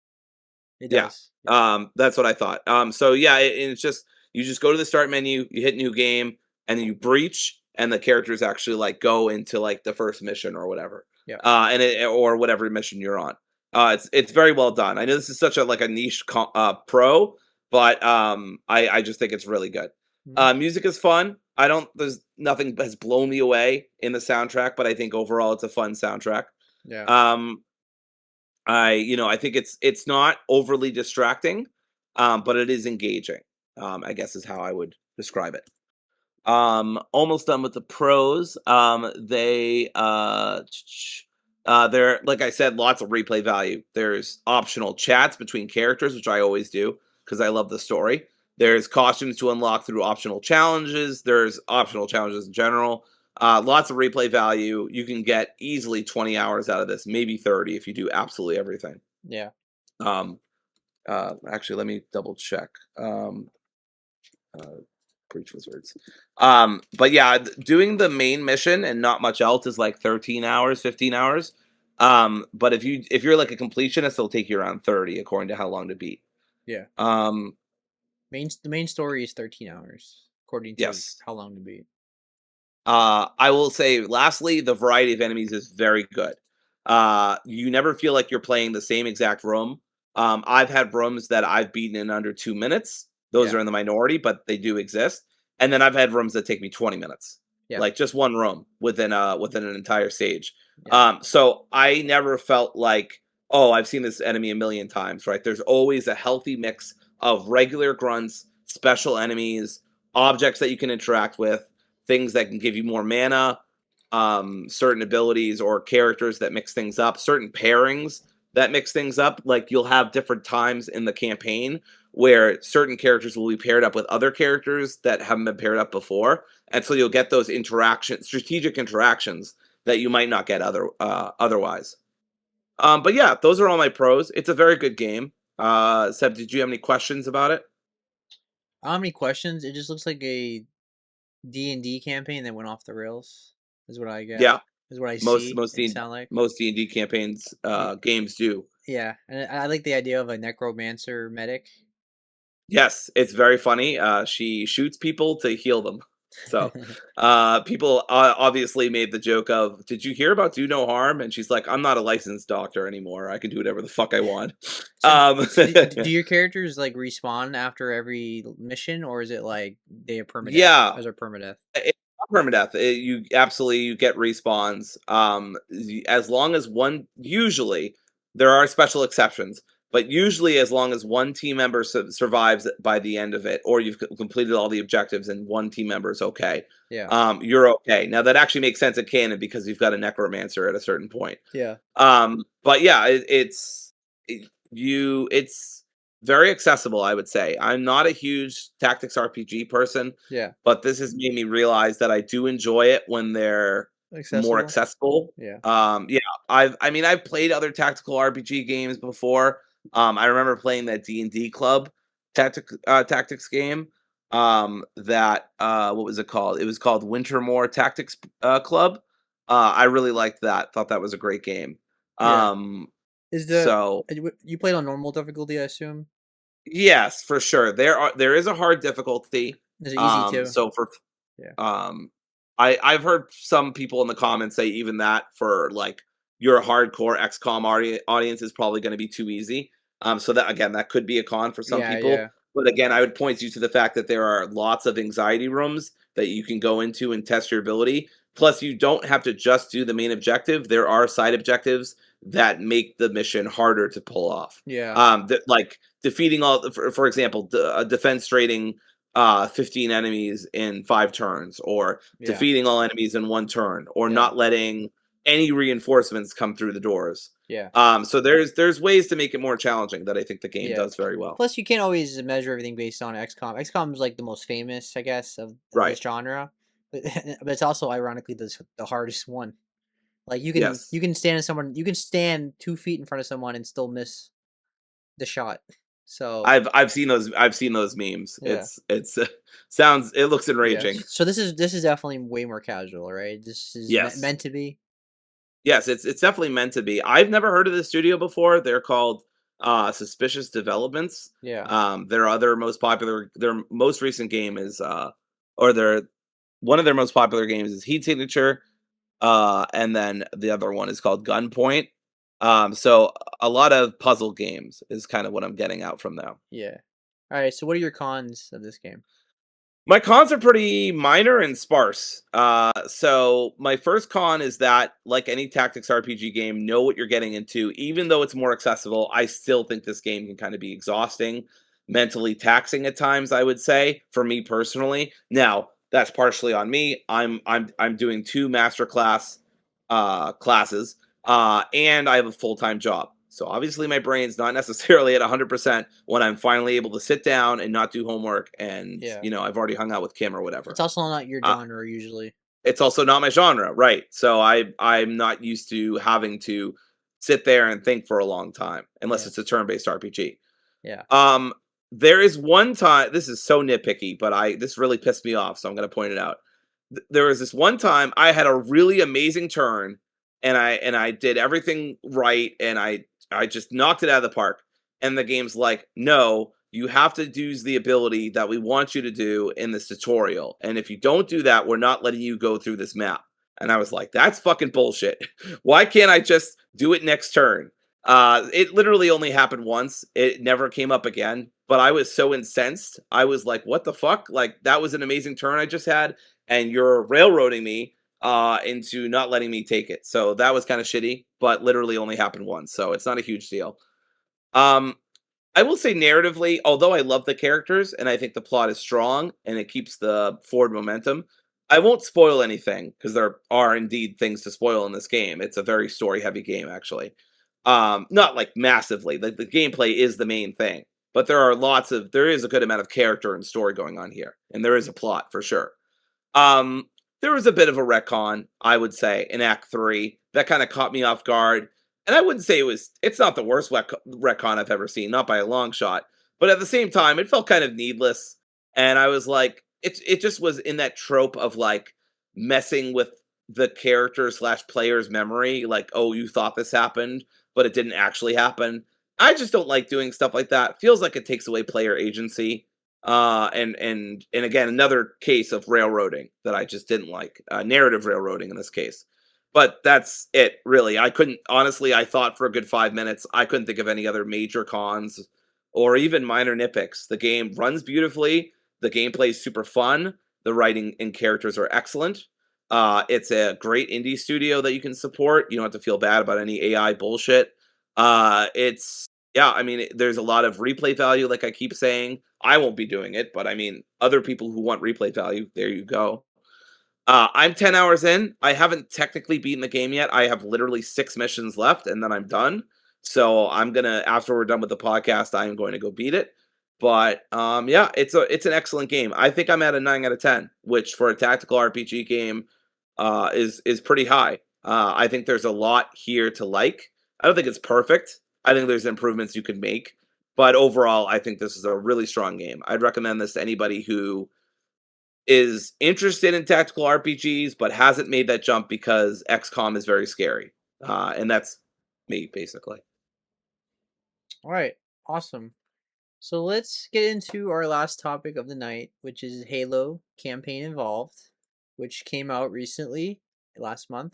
It yeah. does. Yeah. That's what I thought. So yeah, it's just you just go to the start menu, you hit new game, and then you breach, and the characters actually like go into like the first mission or whatever, Yeah. or whatever mission you're on. It's very well done. I know this is such a like a niche pro, but I just think it's really good. Mhm. Music is fun. There's nothing has blown me away in the soundtrack, but I think overall it's a fun soundtrack. Yeah. Um, I think it's not overly distracting, but it is engaging. I guess is how I would describe it. Almost done with the pros. They're like I said, lots of replay value. There's optional chats between characters, which I always do because I love the story. There's costumes to unlock through optional challenges. There's optional challenges in general. Lots of replay value. You can get easily 20 hours out of this, maybe 30 if you do absolutely everything. Yeah. Um, Actually, let me double check. Uh, Breach Wizards. But yeah, doing the main mission and not much else is like 13 hours, 15 hours. But if you're like a completionist, it'll take you around 30 according to how long to beat. Yeah. Um, The main story is 13 hours according to yes. how long to beat. I will say, lastly, the variety of enemies is very good. You never feel like you're playing the same exact room. I've had rooms that I've beaten in under 2 minutes. Those Yeah. are in the minority, but they do exist. And then I've had rooms that take me 20 minutes, Yeah. like just one room within an entire stage. Yeah. So I never felt like, oh, I've seen this enemy a million times. Right? There's always a healthy mix of regular grunts, special enemies, objects that you can interact with, things that can give you more mana, certain abilities or characters that mix things up, certain pairings that mix things up. Like you'll have different times in the campaign where certain characters will be paired up with other characters that haven't been paired up before, and so you'll get those strategic interactions that you might not get otherwise. But yeah, those are all my pros. It's a very good game. Seb, did you have any questions about it? How many questions? It just looks like a D&D campaign that went off the rails. Is what I get. Yeah, Is what I most see most and D sound like. most D&D campaigns games do. Yeah, and I like the idea of a necromancer medic. Yes, it's very funny. She shoots people to heal them. So, people obviously made the joke of, "Did you hear about do no harm?" And she's like, "I'm not a licensed doctor anymore. I can do whatever the fuck I want." So, do your characters like respawn after every mission, or is it like they are permadeath? Yeah, As a permadeath? it's not permadeath. You get respawns. As long as one, usually there are special exceptions, but usually as long as one team member survives by the end of it, or you've completed all the objectives and one team member is okay, Yeah, you're okay. Now that actually makes sense in canon because you've got a necromancer at a certain point. yeah, But yeah, it's very accessible, I would say. I'm not a huge tactics RPG person, yeah. but this has made me realize that I do enjoy it when they're more Accessible. accessible. Yeah, Yeah, I've played other tactical RPG games before. I remember playing that D&D Club tactics game. That what was it called? It was called Wintermore Tactics Club. I really liked that. Thought that was a great game. yeah. Um, Is the so you played on normal difficulty? I assume. yes, for sure. There is a hard difficulty. Is it easy too? So for Yeah, um, I've heard some people in the comments say even that for like your hardcore XCOM audience is probably going to be too easy. So that again, that could be a con for some yeah, people. yeah, But again, I would point you to the fact that there are lots of anxiety rooms that you can go into and test your ability. Plus, you don't have to just do the main objective. There are side objectives that make the mission harder to pull off. yeah, That like defeating for example, defense trading 15 enemies in 5 turns, or yeah, defeating all enemies in 1 turn, or yeah, not letting any reinforcements come through the doors. yeah, So there's ways to make it more challenging that I think the game yeah. does very well. Plus, you can't always measure everything based on XCOM. XCOM is like the most famous, I guess, of this Right. genre, but but it's also ironically the hardest one. Like Yes. you can stand in someone, you can stand 2 feet in front of someone and still miss the shot. So I've seen those memes. yeah, It looks yeah. enraging. So this is definitely way more casual, right? This is Yes. meant to be. Yes, it's definitely meant to be. I've never heard of this studio before. They're called Suspicious Developments. Yeah, Their most recent game is or their one of their most popular games is Heat Signature, and then the other one is called Gunpoint. So a lot of puzzle games is kind of what I'm getting out from them. yeah. All right. So what are your cons of this game? My cons are pretty minor and sparse. So my first con is that, like any tactics RPG game, know what you're getting into. Even though it's more accessible, I still think this game can kind of be exhausting. mentally taxing at times, I would say, for me personally. Now, that's partially on me. I'm doing 2 masterclass classes, and I have a full-time job. So obviously my brain's not necessarily at 100% when I'm finally able to sit down and not do homework and, Yeah. I've already hung out with Kim or It's whatever. also not your Uh, genre usually. it's also not my genre, right? So I'm not used to having to sit there and think for a long time unless Yeah. it's a turn-based RPG. Yeah. Um, there is one time, this is so nitpicky, but this really pissed me off, so I'm gonna point it out. There was this one time I had a really amazing turn, and I did everything right, and I just knocked it out of the park. And the game's like, no, you have to use the ability that we want you to do in this tutorial. And if you don't do that, we're not letting you go through this map. And I was like, that's fucking bullshit. Why can't I just do it next turn? It literally only happened once. It never came up again. But I was so incensed. I was like, what the fuck? Like, that was an amazing turn I just had, and you're railroading me into not letting me take it. So that was kind of shitty, but literally only happened once. So it's not a huge deal. Um, I will say narratively, although I love the characters and I think the plot is strong and it keeps the forward momentum, I won't spoil anything because there are indeed things to spoil in this game. It's a very story heavy game, actually. Not like massively. The gameplay is the main thing, but there is a good amount of character and story going on here, and there is a plot for sure. Um, there was a bit of a retcon, I would say, in Act 3 that kind of caught me off guard. And I wouldn't say it's not the worst retcon I've ever seen, not by a long shot. But at the same time, it felt kind of needless. And I was like, it just was in that trope of like messing with the character slash player's memory. Like, oh, you thought this happened, but it didn't actually happen. I just don't like doing stuff like that. Feels like it takes away player agency. And again, another case of railroading that I just didn't like, narrative railroading in this case. But that's it, really. I couldn't honestly. I thought for a good 5 minutes, I couldn't think of any other major cons or even minor nitpicks. The game runs beautifully. The gameplay is super fun. The writing and characters are excellent. It's a great indie studio that you can support. You don't have to feel bad about any AI bullshit. It's yeah, I mean, there's a lot of replay value, like I keep saying. I won't be doing it, but I mean, other people who want replay value, there you go. I'm 10 hours in. I haven't technically beaten the game yet. I have literally 6 missions left, and then I'm done. So I'm gonna, after we're done with the podcast, I am going to go beat it. But yeah, it's an excellent game. I think I'm at a 9 out of 10, which for a tactical RPG game is pretty high. I think there's a lot here to like. I don't think it's perfect. I think there's improvements you can make, but overall, I think this is a really strong game. I'd recommend this to anybody who is interested in tactical RPGs but hasn't made that jump because XCOM is very scary. And that's me, basically. All right. Awesome. So let's get into our last topic of the night, which is Halo Campaign Involved, which came out recently, last month.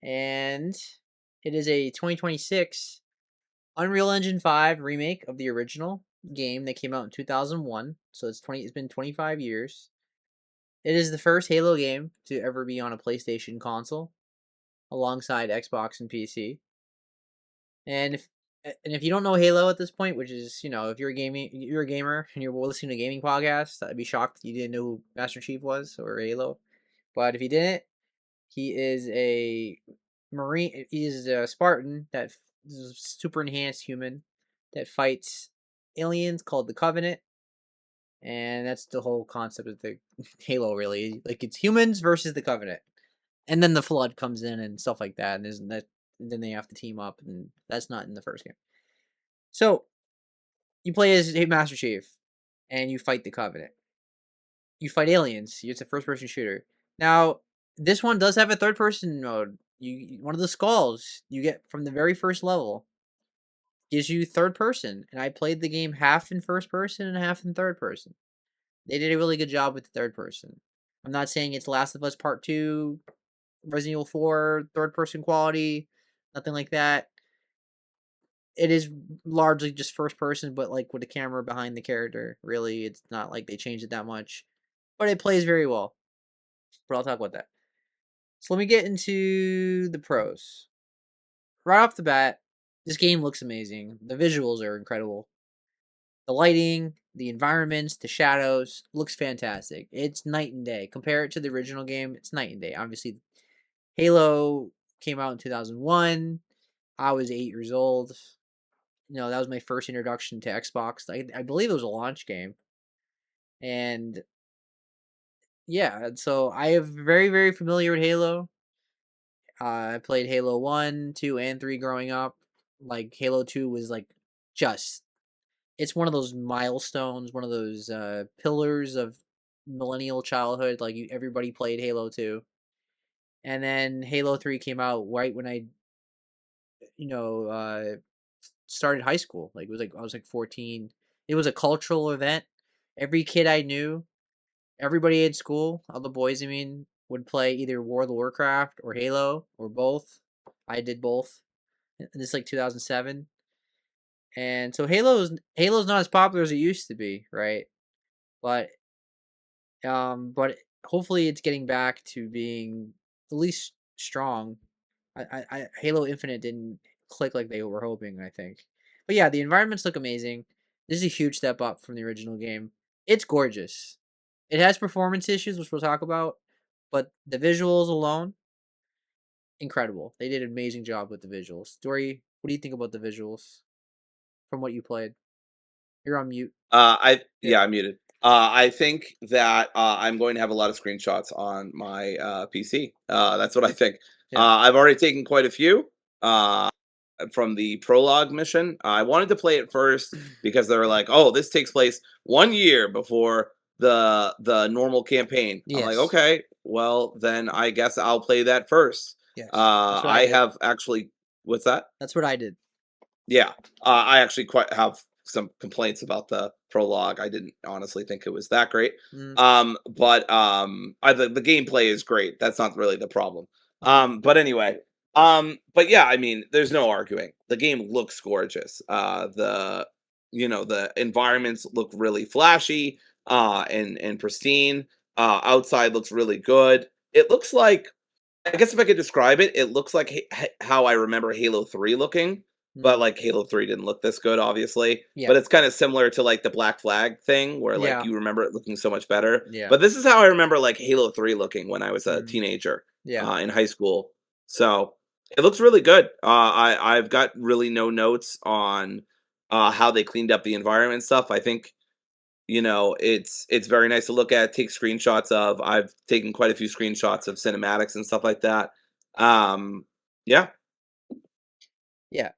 And it is a 2026 Unreal Engine 5 remake of the original game that came out in 2001. So it's been 25 years. It is the first Halo game to ever be on a PlayStation console alongside Xbox and PC. And if you don't know Halo at this point, which is, if you're a gamer and you're listening to a gaming podcast, I'd be shocked you didn't know who Master Chief was or Halo. But if you didn't, he is a Marine. He is a Spartan that is a super enhanced human that fights aliens called the Covenant, and that's the whole concept of the Halo. Really, like it's humans versus the Covenant, and then the Flood comes in and stuff like that, and then they have to team up, and that's not in the first game. So you play as a Master Chief, and you fight the Covenant. You fight aliens. It's a first-person shooter. Now, this one does have a third-person mode. One of the skulls you get from the very first level gives you third person, and I played the game half in first person and half in third person. They did a really good job with the third person. I'm not saying it's Last of Us Part 2, Resident Evil 4, third person quality, nothing like that. It is largely just first person, but like with the camera behind the character. Really, it's not like they changed it that much. But it plays very well. But I'll talk about that. So let me get into the pros. Right off the bat, this game looks amazing. The visuals are incredible. The lighting, the environments, the shadows looks fantastic. It's night and day. Compare it to the original game, it's night and day. Obviously, Halo came out in 2001. I was 8 years old. That was my first introduction to Xbox. I believe it was a launch game. And yeah, so I am very, very familiar with Halo. I played Halo 1, 2, and 3 growing up. Like, Halo 2 was like just, it's one of those milestones, one of those pillars of millennial childhood. Like, everybody played Halo 2. And then Halo 3 came out right when I, you know, uh, started high school. Like, I was like 14. It was a cultural event. Every kid I knew, everybody at school, all the boys, I mean, would play either World of Warcraft or Halo or both. I did both. And this is like 2007. And so Halo's not as popular as it used to be, right? But but hopefully it's getting back to being at least strong. Halo Infinite didn't click like they were hoping, I think. But yeah, the environments look amazing. This is a huge step up from the original game. It's gorgeous. It has performance issues, which we'll talk about, but the visuals alone, incredible. They did an amazing job with the visuals. Dory, what do you think about the visuals from what you played? You're on mute. Yeah. I'm muted. I think that I'm going to have a lot of screenshots on my PC. That's what I think. Yeah. I've already taken quite a few from the prologue mission. I wanted to play it first because they were like, "Oh, this takes place 1 year before the normal campaign." I'm like, Yes. "Okay, well then I guess I'll play that first." Yes. That's what I I did. have actually. What's that? That's what I did. Yeah, I actually quite have some complaints about the prologue. I didn't honestly think it was that great. Mm, The gameplay is great. That's not really the problem. mm, But anyway, but yeah, I mean, there's no arguing. The game looks gorgeous. The environments look really flashy, and pristine. Outside looks really good. It looks like, I guess if I could describe it, it looks like how I remember Halo 3 looking, but mm. like Halo 3 didn't look this good, obviously. Yeah. But it's kind of similar to like the Black Flag thing, where like Yeah. you remember it looking so much better. Yeah. But this is how I remember like Halo 3 looking when I was a Mm, teenager yeah. in high school. So it looks really good. I've got really no notes on how they cleaned up the environment stuff. I think it's very nice to look at, take screenshots of. I've taken quite a few screenshots of cinematics and stuff like that. Um, yeah. Yeah.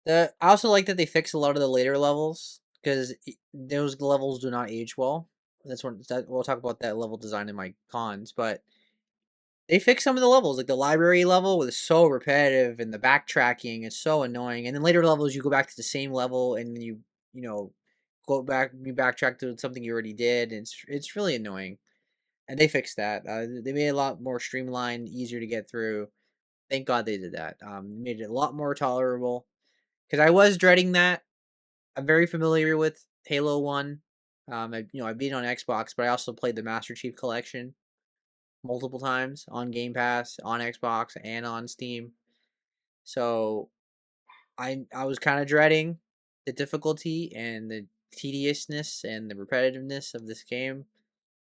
I also like that they fixed a lot of the later levels because those levels do not age well. We'll talk about that level design in my cons, but they fixed some of the levels, like the library level was so repetitive, and the backtracking is so annoying. And then later levels, you go back to the same level, and you know you backtrack to something you already did. And it's really annoying, and they fixed that. They made it a lot more streamlined, easier to get through. Thank God they did that. Made it a lot more tolerable because I was dreading that. I'm very familiar with Halo 1. I beat it on Xbox, but I also played the Master Chief Collection multiple times on Game Pass, on Xbox, and on Steam. So I was kind of dreading the difficulty and the tediousness and the repetitiveness of this game.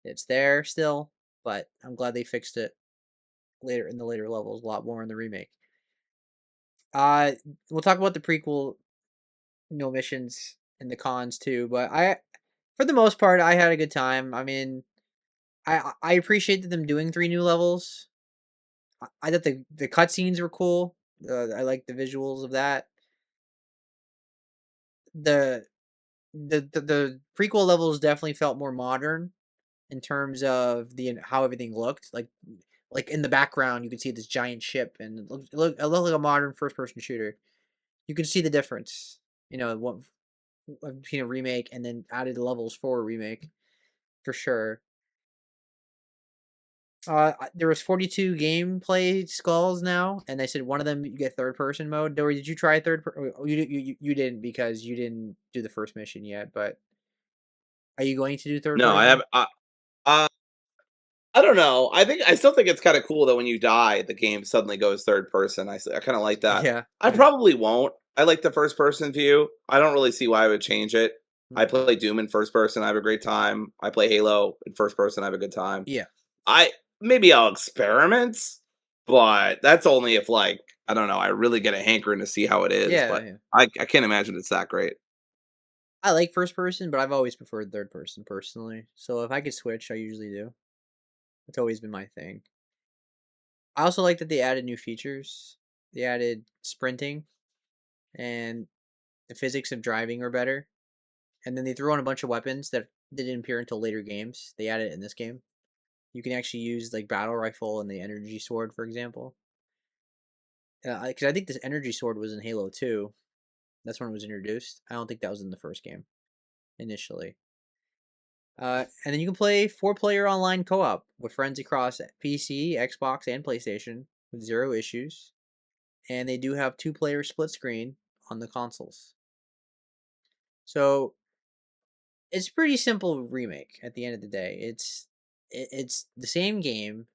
It's there still, but I'm glad they fixed it later in the later levels, a lot more in the remake. Uh we'll talk about the prequel, missions and the cons too, but for the most part I had a good time. I mean, I appreciated them doing 3 new levels. I thought the cutscenes were cool. I like the visuals of that. The the prequel levels definitely felt more modern in terms of the how everything looked. Like in the background, you could see this giant ship, and it looked like a modern first person shooter. You can see the difference. What between a remake and then added levels for a remake for sure. There was 42 gameplay skulls now, and they said one of them you get third person mode. Dory, did you try you didn't because you didn't do the first mission yet, but are you going to do third No, I have. person? Uh, I don't know. I still think it's kind of cool that when you die, the game suddenly goes third person. I kind of like that. Yeah, I probably won't. I like the first person view. I don't really see why I would change it. I play Doom in first person, I have a great time. I play Halo in first person, I have a good time. Yeah. I maybe I'll experiment, but that's only if like I don't know, I really get a hankering to see how it is, Yeah, but yeah. I can't imagine it's that great. I like first person, but I've always preferred third person personally. So if I could switch, I usually do. It's always been my thing. I also like that they added new features. They added sprinting and the physics of driving are better. And then they threw in a bunch of weapons that didn't appear until later games. They added it in this game. You can actually use like battle rifle and the energy sword, for example. Because I think this energy sword was in Halo 2. That's when it was introduced. I don't think that was in the first game initially. And then you can play 4-player online co-op with friends across PC, Xbox, and PlayStation with zero issues. And they do have 2-player split screen on the consoles. So it's pretty simple remake at the end of the day. It's the same game,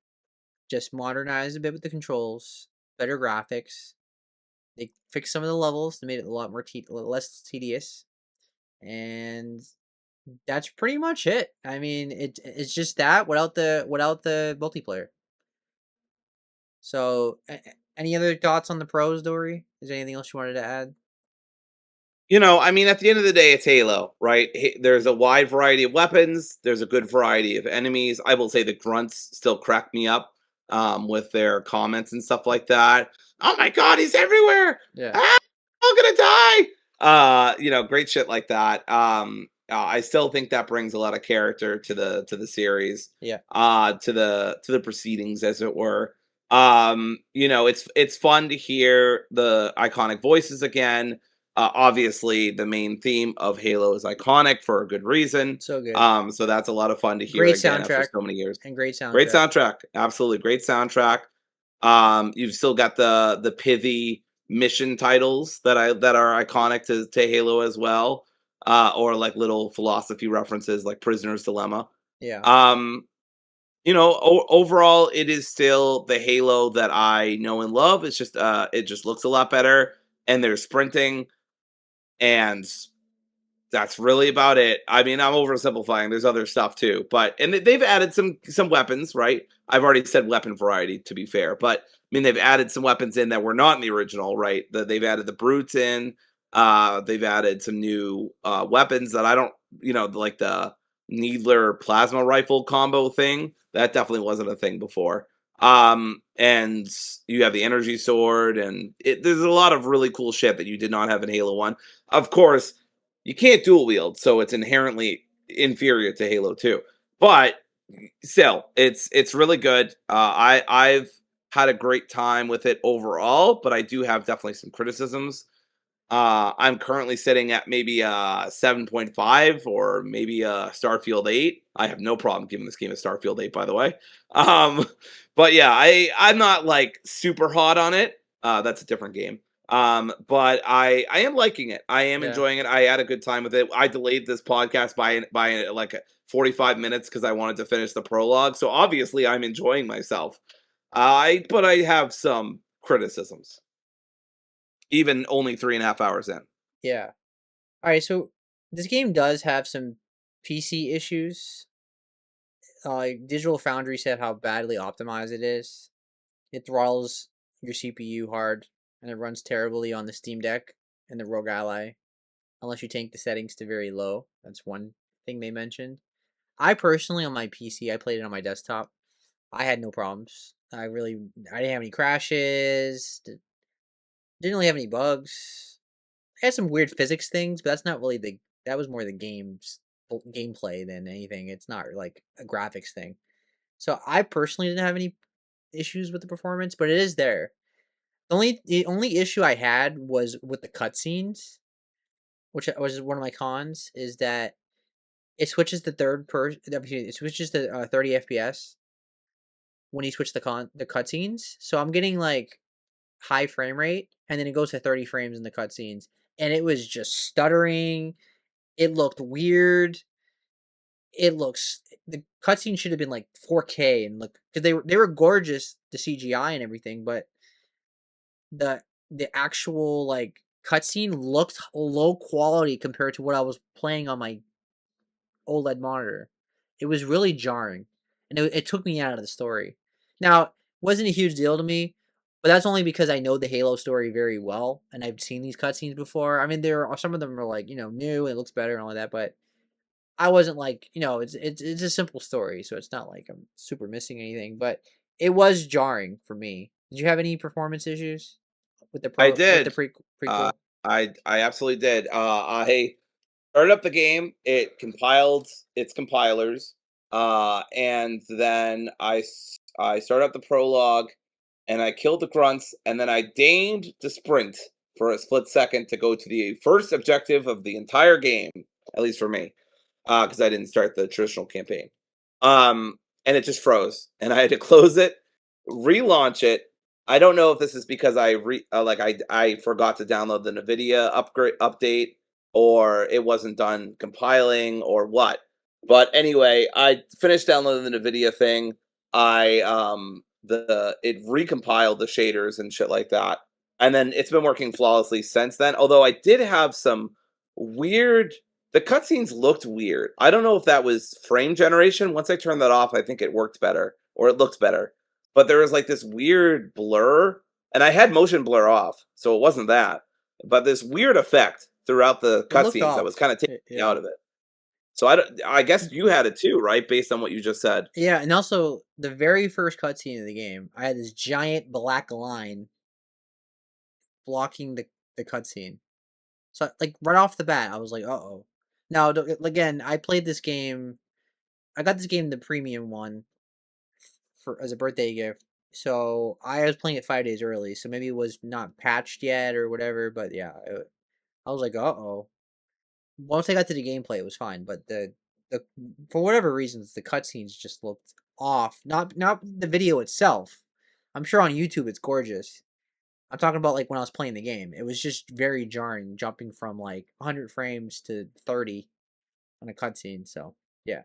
just modernized a bit with the controls, better graphics. They fixed some of the levels to make it a lot more less tedious, and that's pretty much it. I mean, it's just that without the multiplayer. So, any other thoughts on the pros, Dory? Is there anything else you wanted to add? You know, I mean, at the end of the day, it's Halo, right? There's a wide variety of weapons. There's a good variety of enemies. I will say the grunts still crack me up with their comments and stuff like that. Oh my god, he's everywhere! Yeah, Ah, I'm gonna die! You know, great shit like that. I still think that brings a lot of character to the series, yeah. to the proceedings, as it were. You know, it's fun to hear the iconic voices again. Obviously, the main theme of Halo is iconic for a good reason. So good. So that's a lot of fun to hear Great again after soundtrack so many years. and great Great soundtrack. soundtrack, absolutely great soundtrack. You've still got the pithy mission titles that are iconic to Halo as well, or like little philosophy references like Prisoner's Dilemma. Yeah, Um, you know, overall, it is still the Halo that I know and love. It's just it just looks a lot better, and there's sprinting, and that's really about it. I mean, I'm oversimplifying. There's other stuff too, but and they've added some weapons, right? I've already said weapon variety to be fair, but I mean they've added some weapons in that were not in the original, right? They've added the brutes in. They've added some new weapons that I don't, you know, like the needler plasma rifle combo thing. That definitely wasn't a thing before. And you have the energy sword, and there's a lot of really cool shit that you did not have in Halo One. Of course, you can't dual wield, so it's inherently inferior to Halo 2. But still, it's really good. I've had a great time with it overall, but I do have definitely some criticisms. I'm currently sitting at maybe a 7.5 or maybe a Starfield 8. I have no problem giving this game a Starfield 8, by the way. Um, but yeah, I'm not like super hot on it. That's a different game. But I am liking it. I am yeah, enjoying it. I had a good time with it. I delayed this podcast by like 45 minutes because I wanted to finish the prologue. So obviously I'm enjoying myself. But I have some criticisms even only 3.5 hours in. yeah. All right, so this game does have some PC issues. Digital Foundry said how badly optimized it is. It throttles your CPU hard, and it runs terribly on the Steam Deck and the Rogue Ally, unless you take the settings to very low. That's one thing they mentioned. I personally, on my PC, I played it on my desktop. I had no problems. I didn't have any crashes. Didn't really have any bugs. I had some weird physics things, but that's not really that was more the gameplay than anything. It's not like a graphics thing. So I personally didn't have any issues with the performance, but it is there. The only issue I had was with the cutscenes, which was one of my cons, is that it switches to third person. It switches to 30 FPS when you switch the cutscenes. So I'm getting like high frame rate, and then it goes to 30 frames in the cutscenes, and it was just stuttering. It looked weird. The cutscene should have been like 4K and look because they were gorgeous, the CGI and everything, but the the actual like cutscene looked low quality compared to what I was playing on my OLED monitor. It was really jarring, and it took me out of the story. Now, it wasn't a huge deal to me, but that's only because I know the Halo story very well, and I've seen these cutscenes before. I mean, there are some of them are like new and it looks better and all that, but I wasn't like it's a simple story, so it's not like I'm super missing anything. But it was jarring for me. Did you have any performance issues with the I pro with the did. Uh, prequel? I absolutely did. I started up the game. It compiled its compilers, and then I started up the prologue, and I killed the grunts, and then I deigned to sprint for a split second to go to the first objective of the entire game, at least for me, because I didn't start the traditional campaign. Um, and it just froze, and I had to close it, relaunch it. I don't know if this is because I forgot to download the NVIDIA upgrade update, or it wasn't done compiling, or what. But anyway, I finished downloading the NVIDIA thing. I the it recompiled the shaders and shit like that, and then it's been working flawlessly since then. Although I did have some weird the cutscenes looked weird. I don't know if that was frame generation. Once I turned that off, I think it worked better or it looked better. But there was like this weird blur, and I had motion blur off, so it wasn't that. But this weird effect throughout the It looked cutscenes that was off. kind of taking me Yeah. out of it. So I guess you had it too, right? Based on what you just said. Yeah, and also the very first cutscene of the game, I had this giant black line blocking the cutscene. So like right off the bat, I was like, "Uh oh." Now again, I played this game. I got this game the premium one for as a birthday gift. So I was playing it 5 days early. So maybe it was not patched yet or whatever. But yeah, I was like, "Uh oh." Once I got to the gameplay, it was fine. But the for whatever reasons, the cutscenes just looked off. Not the video itself. I'm sure on YouTube it's gorgeous. I'm talking about like when I was playing the game. It was just very jarring, jumping from like 100 frames to 30 on a cutscene. So yeah.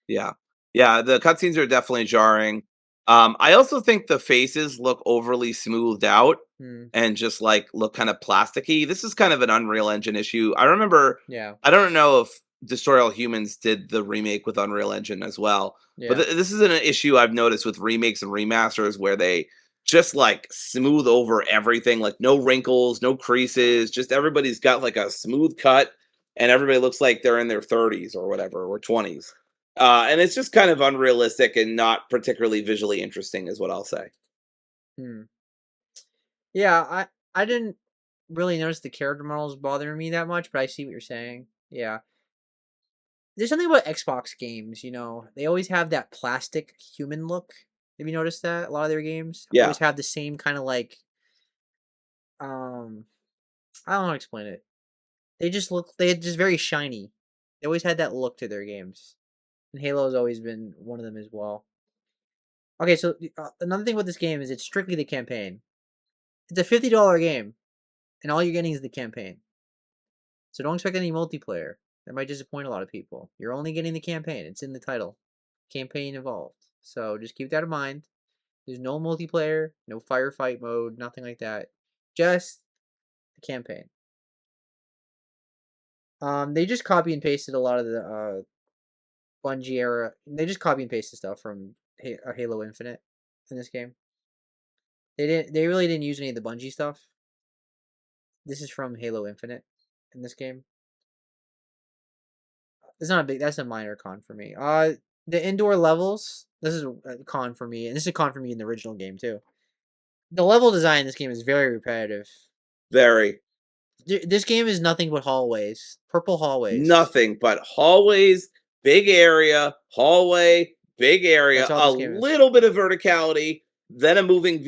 Yeah. Yeah, the cutscenes are definitely jarring. I also think the faces look overly smoothed out Hmm. and just like look kind of plasticky. This is kind of an Unreal Engine issue. I remember Yeah. I don't know if Destroy All Humans did the remake with Unreal Engine as well. But Yeah. this is an issue I've noticed with remakes and remasters where they just like smooth over everything, like no wrinkles, no creases, just everybody's got like a smooth cut and everybody looks like they're in their 30s or whatever or 20s. And it's just kind of unrealistic and not particularly visually interesting, is what I'll say. Hmm. Yeah. I didn't really notice the character models bothering me that much, but I see what you're saying. Yeah. There's something about Xbox games. They always have that plastic human look. Have you noticed that a lot of their games Yeah, always have the same kind of like um I don't know how to explain it. They're just very shiny. They always had that look to their games. And Halo's always been one of them as well. Okay, so another thing with this game is it's strictly the campaign. It's a $50 game, and all you're getting is the campaign. So don't expect any multiplayer. That might disappoint a lot of people. You're only getting the campaign. It's in the title. Campaign involved. So just keep that in mind. There's no multiplayer, no firefight mode, nothing like that. Just the campaign. They just copy and pasted a lot of the Bungie era. They just copy and pasted stuff from Halo Infinite in this game. They didn't. They really didn't use any of the Bungie stuff. This is from Halo Infinite in this game. It's not a big. That's a minor con for me. The indoor levels. This is a con for me, and this is a con for me in the original game too. The level design in this game is very repetitive. very. This game is nothing but hallways, purple hallways. Nothing but hallways, big area, hallway, big area, That's all a this game is. little bit of verticality, then a moving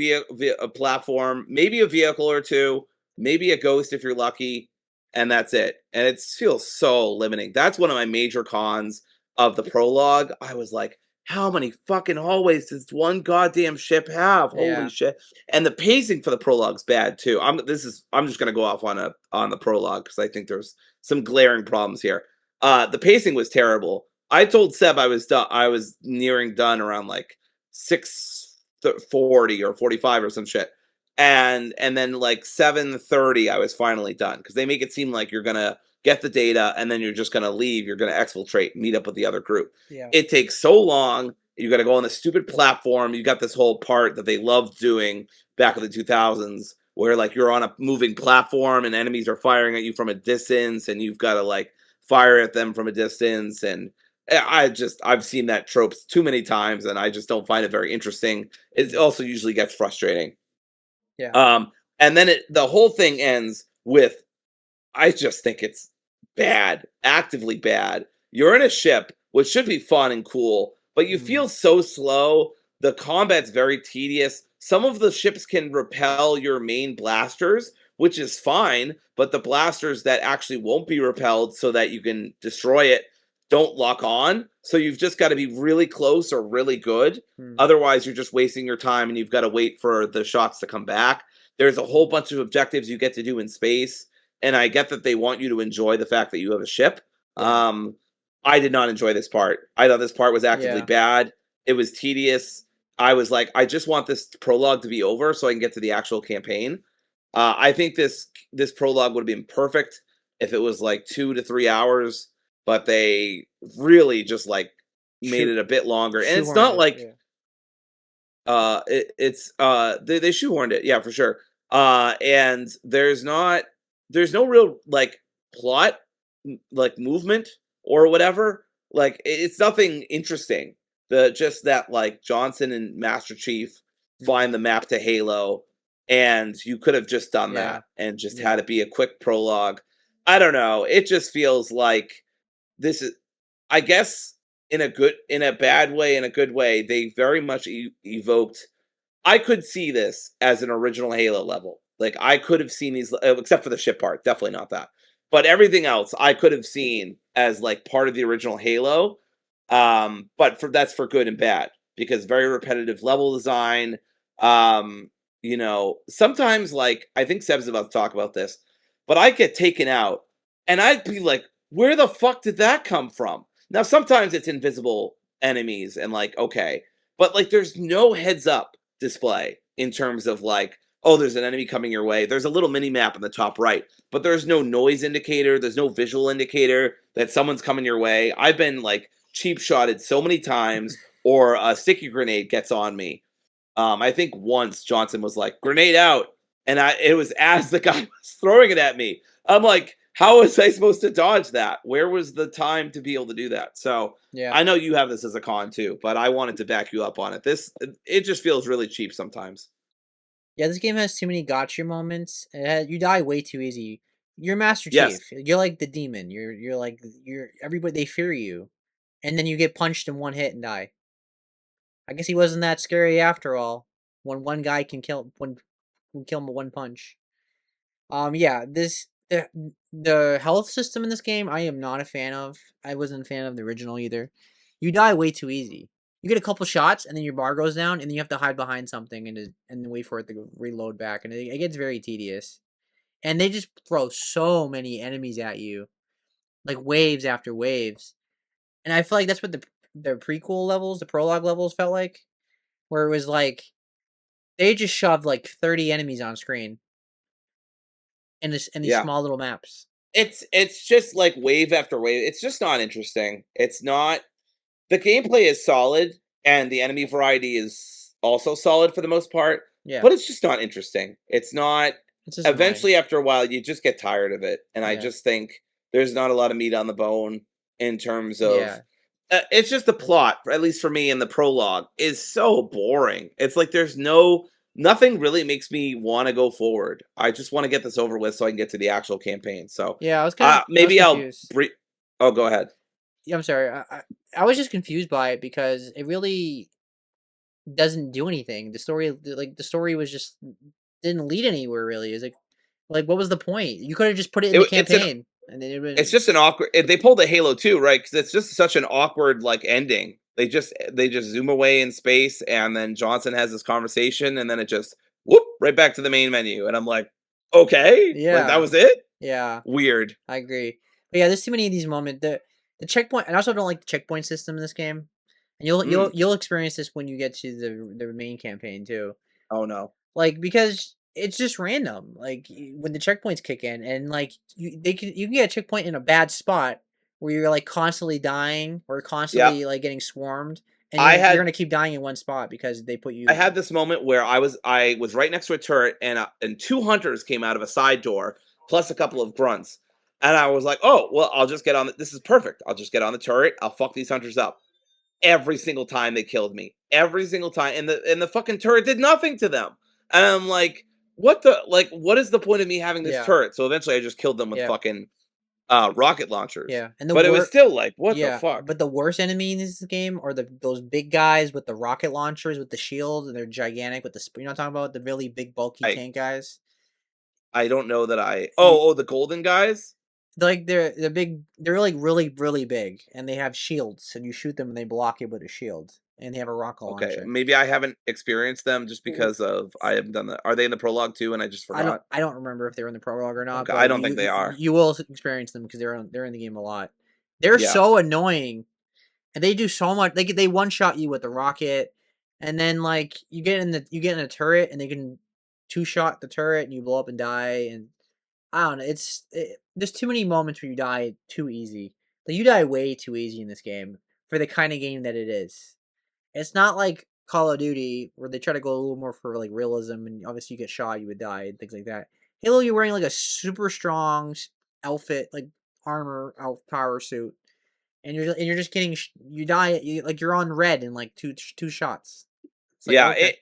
a platform, maybe a vehicle or two, maybe a ghost if you're lucky, and that's it. And it feels so limiting. That's one of my major cons of the prologue. I was like, how many fucking hallways does one goddamn ship have? Holy Yeah. shit. And the pacing for the prologue's bad too. I'm just gonna go off on the prologue because I think there's some glaring problems here. The pacing was terrible. I told Seb I was done. I was nearing done around like 6:40 or 45 or some shit. and then like 7:30 I was finally done because they make it seem like you're gonna get the data and then you're just gonna leave. You're gonna exfiltrate, meet up with the other group. Yeah. It takes so long. You got to go on this stupid platform. You got this whole part that they loved doing back in the 2000s where like you're on a moving platform and enemies are firing at you from a distance and you've got to like fire at them from a distance. And I've seen that tropes too many times and I just don't find it very interesting. It also usually gets frustrating. Yeah. um and then the whole thing ends with, I just think it's bad, actively bad. You're in a ship, which should be fun and cool, but you Mhm. feel so slow. The combat's very tedious. Some of the ships can repel your main blasters, which is fine, but the blasters that actually won't be repelled so that you can destroy it don't lock on. So you've just got to be really close or really good. Mm. Otherwise, you're just wasting your time and you've got to wait for the shots to come back. There's a whole bunch of objectives you get to do in space, and I get that they want you to enjoy the fact that you have a ship. Yeah. Um, I did not enjoy this part. I thought this part was actively Yeah. bad. It was tedious. I was like, I just want this prologue to be over so I can get to the actual campaign. I think this prologue would have been perfect if it was like 2 to 3 hours, but they really just like made Shoot. it a bit longer. And it's Shoehorned not it. like Yeah. they shoehorned it, yeah, for sure. And there's no real like plot, like movement or whatever. Like it's nothing interesting. The just that like Johnson and Master Chief Mhm. find the map to Halo, and you could have just done Yeah. that and just had Yeah. it be a quick prologue. I don't know. It just feels like this is, I guess, in a bad way, in a good way. They very much evoked, I could see this as an original Halo level. Like I could have seen these, except for the ship part, definitely not that. But everything else, I could have seen as like part of the original Halo. But for that's for good and bad because very repetitive level design. Um, sometimes like I think Seb's about to talk about this, but I get taken out and I'd be like, where the fuck did that come from? Now sometimes it's invisible enemies and like okay, but like there's no heads up display in terms of like, oh, there's an enemy coming your way. There's a little mini map in the top right, but there's no noise indicator. There's no visual indicator that someone's coming your way. I've been like cheap shotted so many times, or a sticky grenade gets on me. I think once Johnson was like, grenade out. And it was as the guy was throwing it at me. I'm like, how was I supposed to dodge that? Where was the time to be able to do that? So Yeah. I know you have this as a con too, but I wanted to back you up on it. It just feels really cheap sometimes. Yeah, this game has too many gotcha moments. You die way too easy. You're Master Yes. Chief. You're like the demon. You're like you're everybody. They fear you, and then you get punched in one hit and die. I guess he wasn't that scary after all. When one guy can kill him with one punch. Yeah, the health system in this game I am not a fan of. I wasn't a fan of the original either. You die way too easy. You get a couple shots and then your bar goes down and then you have to hide behind something and then wait for it to reload back and it gets very tedious. And they just throw so many enemies at you, like waves after waves. And I feel like that's what the prequel levels, the prologue levels felt like, where it was like they just shoved like 30 enemies on screen in these Yeah. small little maps. It's just like wave after wave. It's just not interesting. It's not, the gameplay is solid and the enemy variety is also solid for the most part, Yeah, but it's just not interesting. It's not, it's just annoying. eventually after a while you just get tired of it. And I Yeah, just think there's not a lot of meat on the bone in terms of, yeah, it's just the plot, at least for me in the prologue, is so boring. It's like there's nothing really makes me want to go forward. I just want to get this over with so I can get to the actual campaign. So yeah. I was maybe I'll confused. oh, go ahead. Yeah, I'm sorry. I was just confused by it because it really doesn't do anything. The story was just didn't lead anywhere really. It's like what was the point? You could have just put it in the It's an campaign, and then it It's would. just an awkward. They pulled a Halo 2, right? Because it's just such an awkward like ending. They just zoom away in space, and then Johnson has this conversation, and then it just whoop right back to the main menu, and I'm like, okay, like that Yeah, was it. yeah, Weird. I agree. But yeah, there's too many of these moments. The checkpoint. I also don't like the checkpoint system in this game, and Mm. you'll experience this when you get to the main campaign too. Oh no. Like because it's just random. Like when the checkpoints kick in, and like you can get a checkpoint in a bad spot where you're like constantly dying or Yep. constantly like getting swarmed, and I you're had gonna keep dying in one spot because they put I you. had this moment where I was right next to a turret, and two hunters came out of a side door, plus a couple of grunts, and I was like, "Oh, well, I'll just get on. This is perfect. I'll just get on the turret. I'll fuck these hunters up." Every single time they killed me, every single time, and the fucking turret did nothing to them, and I'm like, "What the like? What is the point of me having this Yeah, turret?" So eventually, I just killed them with yeah, fucking rocket launchers. yeah, and the But it was wor still like, "What the yeah, fuck?" but the worst enemy in this game are those big guys with the rocket launchers with the shield, and they're gigantic with the you know what I'm talking about, the really big bulky I tank guys. I don't know that I. You, Oh, the golden guys. like they're big, they're like really big, and they have shields, and you shoot them and they block it with a shield, and they have a rocket Okay, launcher. maybe I haven't experienced them just W- because of I haven't done that. Are they in the prologue too, and I just forgot? I don't remember if they're in the prologue or not, Okay, I but don't think they are. you will experience them because they're in the game a lot. They're Yeah, so annoying, and they do so much. They one shot you with the rocket, and then like you get in a turret, and they can two shot the turret, and you blow up and die. And I don't know. There's too many moments where you die too easy. Like you die way too easy in this game for the kind of game that it is. It's not like Call of Duty where they try to go a little more for like realism, and obviously you get shot, you would die, and things like that. Halo, you're wearing like a super strong outfit, like armor, power suit, and you're just getting you die, like you're on red in like two shots. It's like yeah. okay,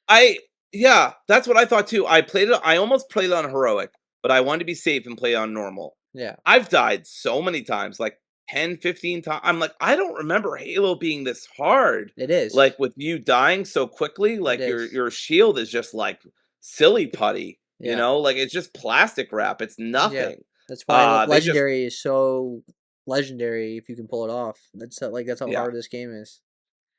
I, yeah. That's what I thought too. I played it. I almost played it on heroic, but I wanted to be safe and play on normal. yeah, I've died so many times, like 10, 15 times. I'm like, I don't remember Halo being this hard. it is, Like with you dying so quickly, it like your is, your shield is just like silly putty. yeah. Like it's just plastic wrap. It's Yeah, nothing. that's why They just legendary is so legendary if you can pull it off. That's how yeah. hard this game is.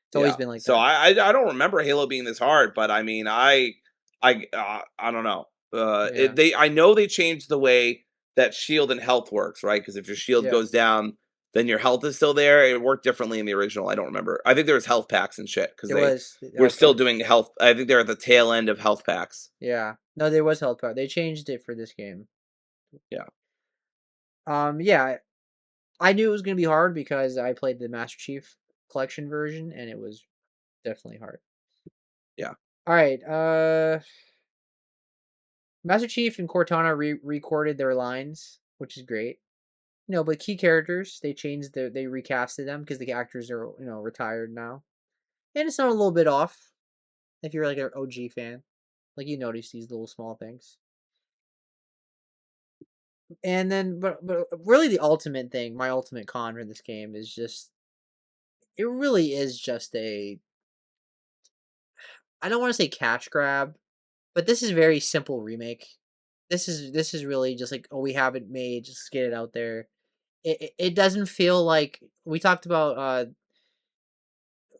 It's always Yeah. been like So that. I don't remember Halo being this hard, but I mean, I don't know. Yeah, I know they changed the way that shield and health works, right? Because if your shield yeah. goes down, then your health is still there. It worked differently in the original. I don't remember. I think there was health packs and shit because There they was the were health still pack. doing health. I think they're at the tail end of health packs. Yeah, no, there was health pack. They changed it for this game. Yeah. Yeah, I knew it was gonna be hard because I played the Master Chief Collection version, and it was definitely hard. Yeah. All right, Master Chief and Cortana recorded their lines, which is great. No, but key characters they recasted them because the actors are retired now, and it's not a little bit off if you're like an OG fan, like you notice these little small things. And then, but really, the ultimate thing, my ultimate con for this game is just it really is just a I don't want to say cash grab, but this is very simple remake. This is really just like oh we have it made, just get it out there. It doesn't feel like we talked about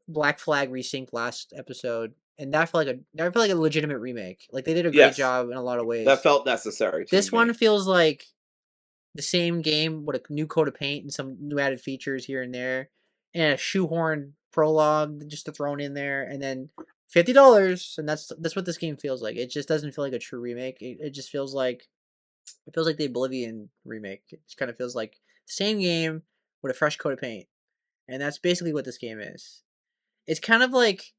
Black Flag Resync last episode, and that felt like a legitimate remake. Like they did a great Yes, job in a lot of that ways. felt necessary to This one me. feels like the same game with a new coat of paint and some new added features here and there, and a shoehorned prologue just to thrown in there, and then $50, and that's what this game feels like. It just doesn't feel like a true remake. It just feels like the Oblivion remake. It just kind of feels like the same game with a fresh coat of paint, and that's basically what this game is. It's kind of like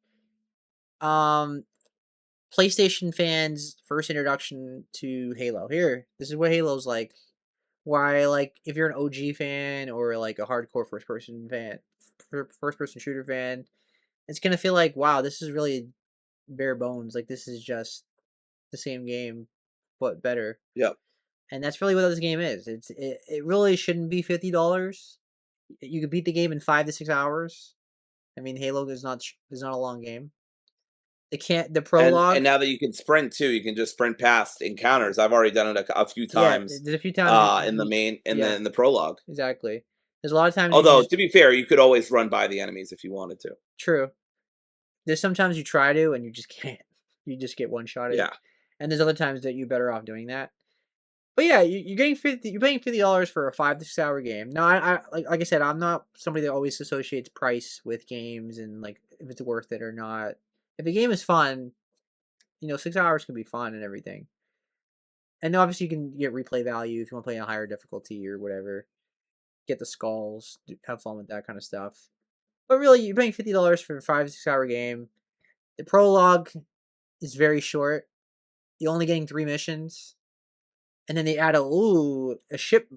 um PlayStation fans' first introduction to Halo. Here, this is what Halo's like. Why, like, if you're an OG fan or like a hardcore first person shooter fan, it's gonna feel like, wow, this is really bare bones. Like, this is just the same game, but better. Yep. And that's really what this game is. It really shouldn't be $50. You could beat the game in 5 to 6 hours. I mean, Halo is not a long game. The And prologue. now that you can sprint too, you can just sprint past encounters. I've already done it a few Yeah, times, there's a few times. in the main in Yeah, the prologue. exactly. There's a lot of times you can Although just to be fair, you could always run by the enemies if you wanted to. true. There's sometimes you try to and you just can't. You just get one shotted, Yeah, and there's other times that you're better off doing that. But yeah, you're getting 50. You're paying $50 for a 5 to 6 hour game. Now, I like I said, I'm not somebody that always associates price with games and like if it's worth it or not. If the game is fun, 6 hours can be fun and everything. And then obviously you can get replay value if you want to play in a higher difficulty or whatever. Get the skulls, have fun with that kind of stuff. But really, you're paying $50 for a 5 to 6 hour game. The prologue is very short. You're only getting 3 missions, and then they add a ship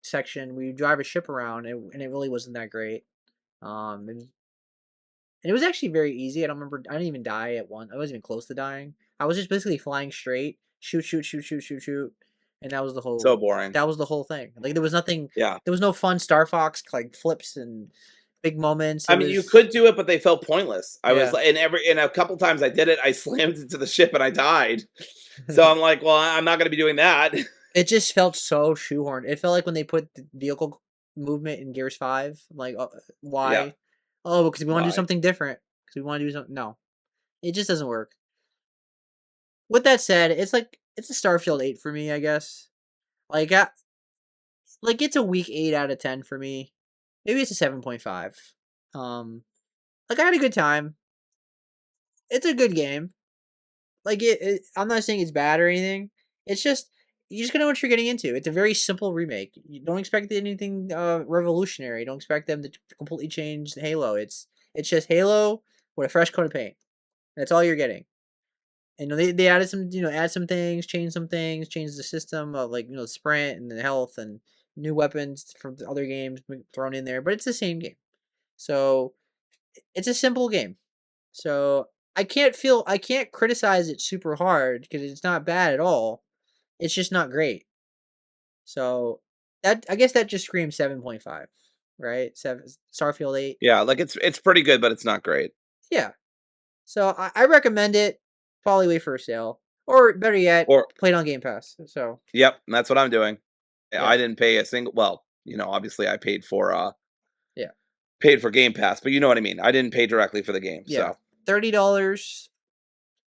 section where you drive a ship around, and it really wasn't that great. And it was actually very easy. I don't remember. I didn't even die at one. I wasn't even close to dying. I was just basically flying straight, shoot, shoot, shoot, shoot, shoot, shoot, and that was the whole. So boring. That was the whole thing. Like there was nothing. Yeah. There was no fun Star Fox like flips and big moments. I It mean, you was could do it, but they felt pointless. I was yeah. like, and a couple times I did it, I slammed into the ship and I died. So I'm like, well, I'm not going to be doing that. It just felt so shoehorned. It felt like when they put the vehicle movement in Gears 5. Like, Yeah. why? Oh, because we want to do Why? something different. Because we want to do something. No, it just doesn't work. With that said, it's a Starfield 8 for me, I guess. Like, it's a weak 8 out of 10 for me. Maybe it's a 7.5. Like I had a good time. It's a good game. Like I'm not saying it's bad or anything. It's just you just gotta know what you're getting into. It's a very simple remake. You don't expect anything revolutionary. Don't expect them to completely change Halo. It's just Halo with a fresh coat of paint. That's all you're getting. And they added some add some things, change some things, change the system of like sprint and the health and new weapons from the other games thrown in there. But it's the same game. So it's a simple game. So I can't criticize it super hard because it's not bad at all. It's just not great. So that I guess that just screams 7.5, right? Seven Starfield 8. Yeah, like it's pretty good, but it's not great. Yeah. So I recommend it. Probably wait for a sale. Or better yet, Or play it on Game Pass. So yep, that's what I'm doing. yeah. I didn't pay a single. Well, obviously I Yeah. paid for Game Pass, but you know what I mean. I didn't pay directly for the game, Yeah. so $30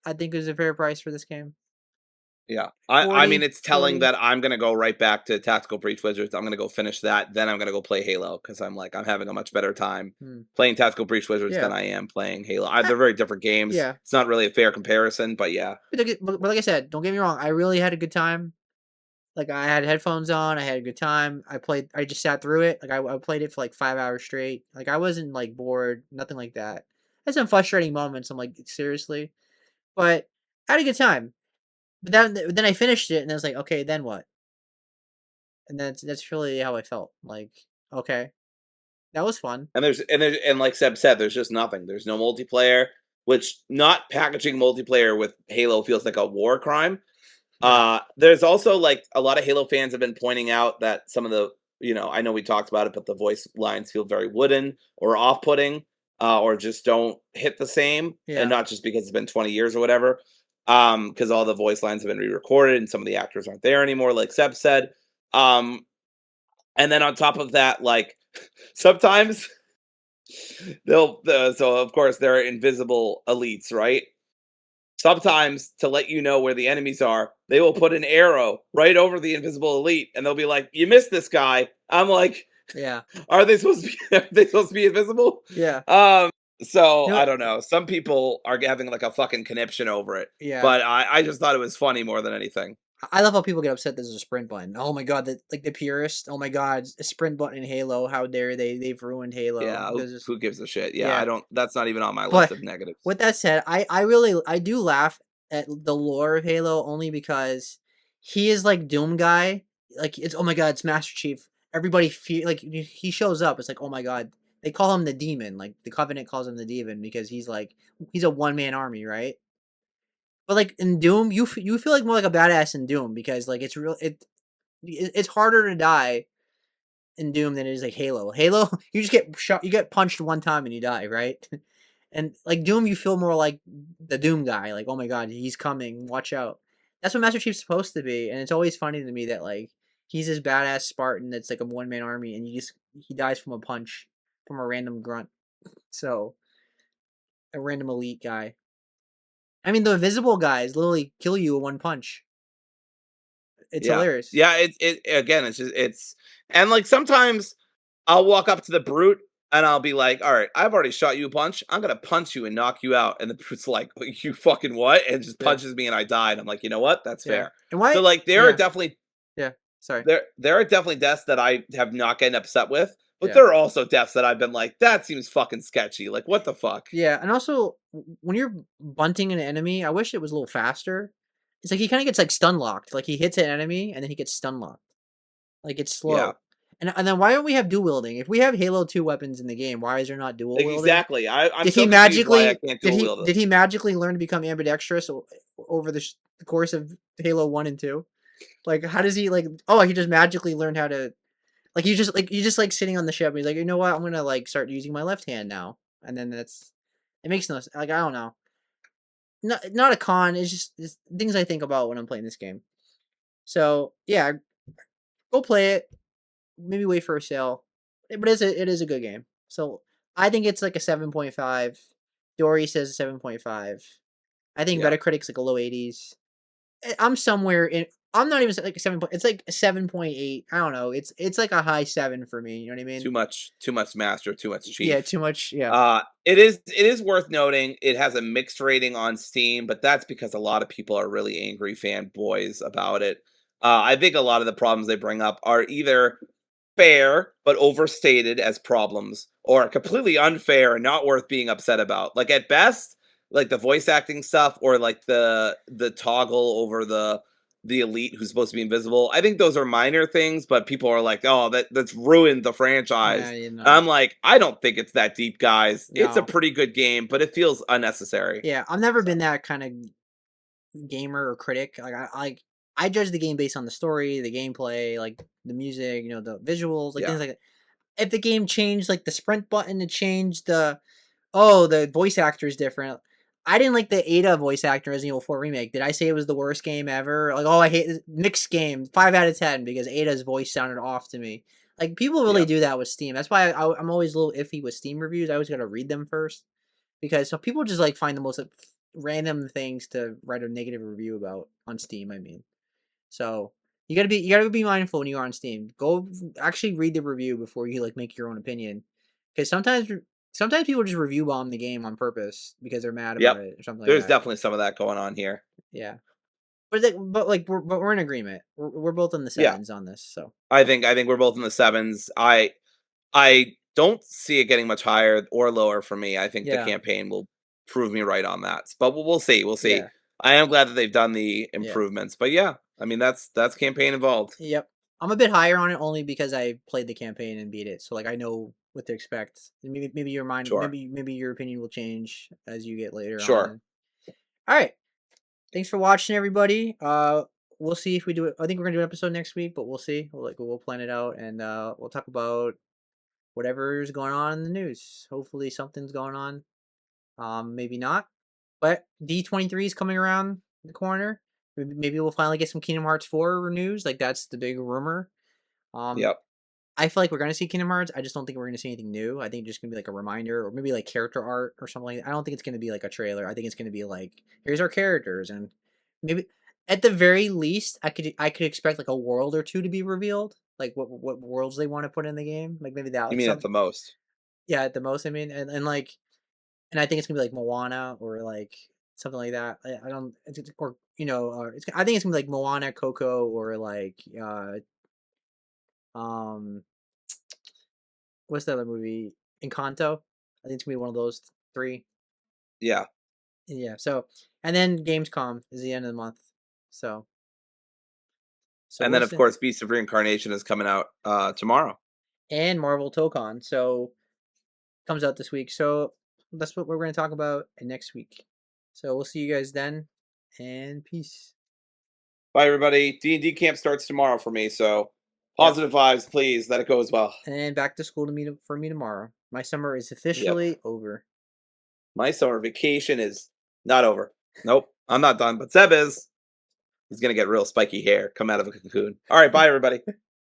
I think is a fair price for this game. yeah. I mean, 40, it's telling 40. that I'm gonna go right back to Tactical Breach Wizards. I'm gonna go finish that, then I'm gonna go play Halo because I'm having a much better time Hmm. playing Tactical Breach Wizards Yeah. than I am playing Halo. Uh, They're very different games. yeah. It's not really a fair comparison, but yeah, But like I said, don't get me wrong. I really had a good time. Like I had headphones on. I had a good time. I just sat through it. Like I played it for like 5 hours straight. Like I wasn't like bored. Nothing like that. Had some frustrating moments. I'm like seriously, but I had a good time. But then I finished it and I was like, okay, then what? And that's really how I felt. Like okay, that was fun. and like Seb said, there's just nothing. There's no multiplayer, which not packaging multiplayer with Halo feels like a war crime. Yeah. There's also like a lot of Halo fans have been pointing out that some of the, I know we talked about it, but the voice lines feel very wooden or off-putting, or just don't hit the same, and Yeah. not just because it's been 20 years or whatever. Because all the voice lines have been re-recorded and some of the actors aren't there anymore, like Seb said. Um, and then on top of that, like sometimes so of course there are invisible elites, right? Sometimes to let you know where the enemies are, they will put an arrow right over the invisible elite, and they'll be like, "You missed this guy." I'm like, Yeah. "Are they supposed to be? Are they supposed to be invisible?" Yeah. So You I know, don't know. Some people are having like a fucking conniption over it, yeah. but I just thought it was funny more than anything. I love how people get upset there's a sprint button. Oh my god, the purist. Oh my god, a sprint button in Halo. How dare they? They've ruined Halo Yeah, because who gives a shit? Yeah, I yeah. don't. That's not even on my list But of negatives. with that said, I do laugh at the lore of Halo only because he is like Doom guy. Like it's oh my god, it's Master Chief. Everybody like he shows up. It's like oh my god. They call him the demon. Like the Covenant calls him the demon because he's a one man army, right? But like in Doom, you feel like more like a badass in Doom because like it's harder to die in Doom than it is like Halo. Halo, you just get shot, you get punched one time and you die, right? And like Doom, you feel more like the Doom guy. Like, oh my god, he's coming, watch out. That's what Master Chief's supposed to be, and it's always funny to me that like he's this badass Spartan that's like a one man army, and he dies from a punch from a random grunt. So a random elite guy. I mean, the invisible guys literally kill you in one punch. It's Yeah, hilarious. yeah. It again. It's just and like sometimes I'll walk up to the brute and I'll be like, "All right, I've already shot you a punch. I'm gonna punch you and knock you out." And the brute's like, "You fucking what?" And just Yeah, punches me, and I died. I'm like, you know what? That's yeah. fair. And So why? like, Yeah, yeah. Sorry. there are definitely deaths that I have not gotten upset with, but Yeah. there are also deaths that I've been like, that seems fucking sketchy. Like, what the fuck? Yeah, and also when you're bunting an enemy, I wish it was a little faster. It's like he kind of gets like stun locked. Like he hits an enemy and then he gets stun locked. Like it's Yeah, slow. And then why don't we have dual wielding? If we have Halo 2 weapons in the game, why is there not dual wielding? exactly. I'm so confused why I can't dual wield it. did he magically learn to become ambidextrous over the course of Halo 1 and 2? Like how does he like oh, he just magically learned how to like you just like sitting on the ship and he's like, "You know what? I'm going to like start using my left hand now." And then that's it makes no like I don't know. Not a con, it's just it's things I think about when I'm playing this game. So, yeah, go play it. Maybe wait for a sale. But it is a good game. So I think it's like a 7.5. Dory says 7.5. I think Yeah. Metacritic's like a low 80s. I'm somewhere in. I'm not even like a 7. It's like a 7.8. I don't know. It's like a high 7 for me. You know what I mean? Too much master, too much Yeah, chief. too much. Yeah, It is worth noting it has a mixed rating on Steam, but that's because a lot of people are really angry fanboys about it. I think a lot of the problems they bring up are either fair but overstated as problems, or completely unfair and not worth being upset about. Like at best, like the voice acting stuff, or like the toggle over the elite who's supposed to be invisible. I think those are minor things, but people are like, "Oh, that's ruined the yeah, franchise." you And know. I'm like, I don't think it's that deep, guys. It's a No. pretty good game, but it feels unnecessary. Yeah, I've never So, been that kind of gamer or critic. I judge the game based on the story, the gameplay, like the music, you know, the visuals, like yeah, things like that. If the game changed like the sprint button to change the oh, the voice actor is different. I didn't like the Ada voice actor in Resident Evil 4 remake. Did I say it was the worst game ever? Like, oh, I hate this mixed game. 5 out of 10 because Ada's voice sounded off to me. Like people really yep, do that with Steam. That's why I'm always a little iffy with Steam reviews. I always gotta read them first because so people just like find the most like, random things to write a negative review about on Steam. I mean, so you gotta be mindful when you are on Steam. Go actually read the review before you like make your own opinion, because sometimes people just review bomb the game on purpose because they're mad about yep. it or something like There's that. definitely some of that going on here. Yeah, but like we're in agreement. We're both in the Yeah, sevens on this. So I think we're both in the sevens. I don't see it getting much higher or lower for me. I think the yeah, campaign will prove me right on that. But we'll see. We'll see. yeah, I am glad that they've done the yeah. improvements. But yeah, I mean that's campaign involved. Yep. I'm a bit higher on it only because I played the campaign and beat it, so like I know what to expect. Maybe your mind, Sure. maybe your opinion will change as you get later Sure. on. All right. Thanks for watching, everybody. We'll see if we do it. I think we're gonna do an episode next week, but we'll see. We'll plan it out and we'll talk about whatever's going on in the news. Hopefully something's going on. Maybe not. But D23 is coming around the corner. Maybe we'll finally get some Kingdom Hearts 4 news. Like that's the big rumor. Um, Yep. I feel like we're gonna see Kingdom Hearts. I just don't think we're gonna see anything new. I think it's just gonna be like a reminder, or maybe like character art or something like that. I don't think it's gonna be like a trailer. I think it's gonna be like here's our characters, and maybe at the very least, I could expect like a world or two to be revealed, like what worlds they want to put in the game. Like maybe that You like mean at some the most? yeah at the most. I mean, and like and I think it's gonna be like Moana or like something like that. I don't or you know I think it's gonna be like Moana, Coco, or like um what's the other movie? Encanto. I think it's gonna be one of those three. Yeah. Yeah. So, and then Gamescom is the end of the month. So, And we'll then of see. course Beast of Reincarnation is coming out tomorrow. And Marvel Tokon. So comes out this week. So that's what we're gonna talk about next week. So we'll see you guys then, and peace. Bye everybody. D&D camp starts tomorrow for me, so Yep. positive vibes, please. That it goes well. And back to school to meet for me tomorrow. My summer is Yep. officially over. My summer vacation is not over. Nope. I'm not done, but Seb is. He's gonna get real spiky hair come out of a cocoon. All right, bye everybody.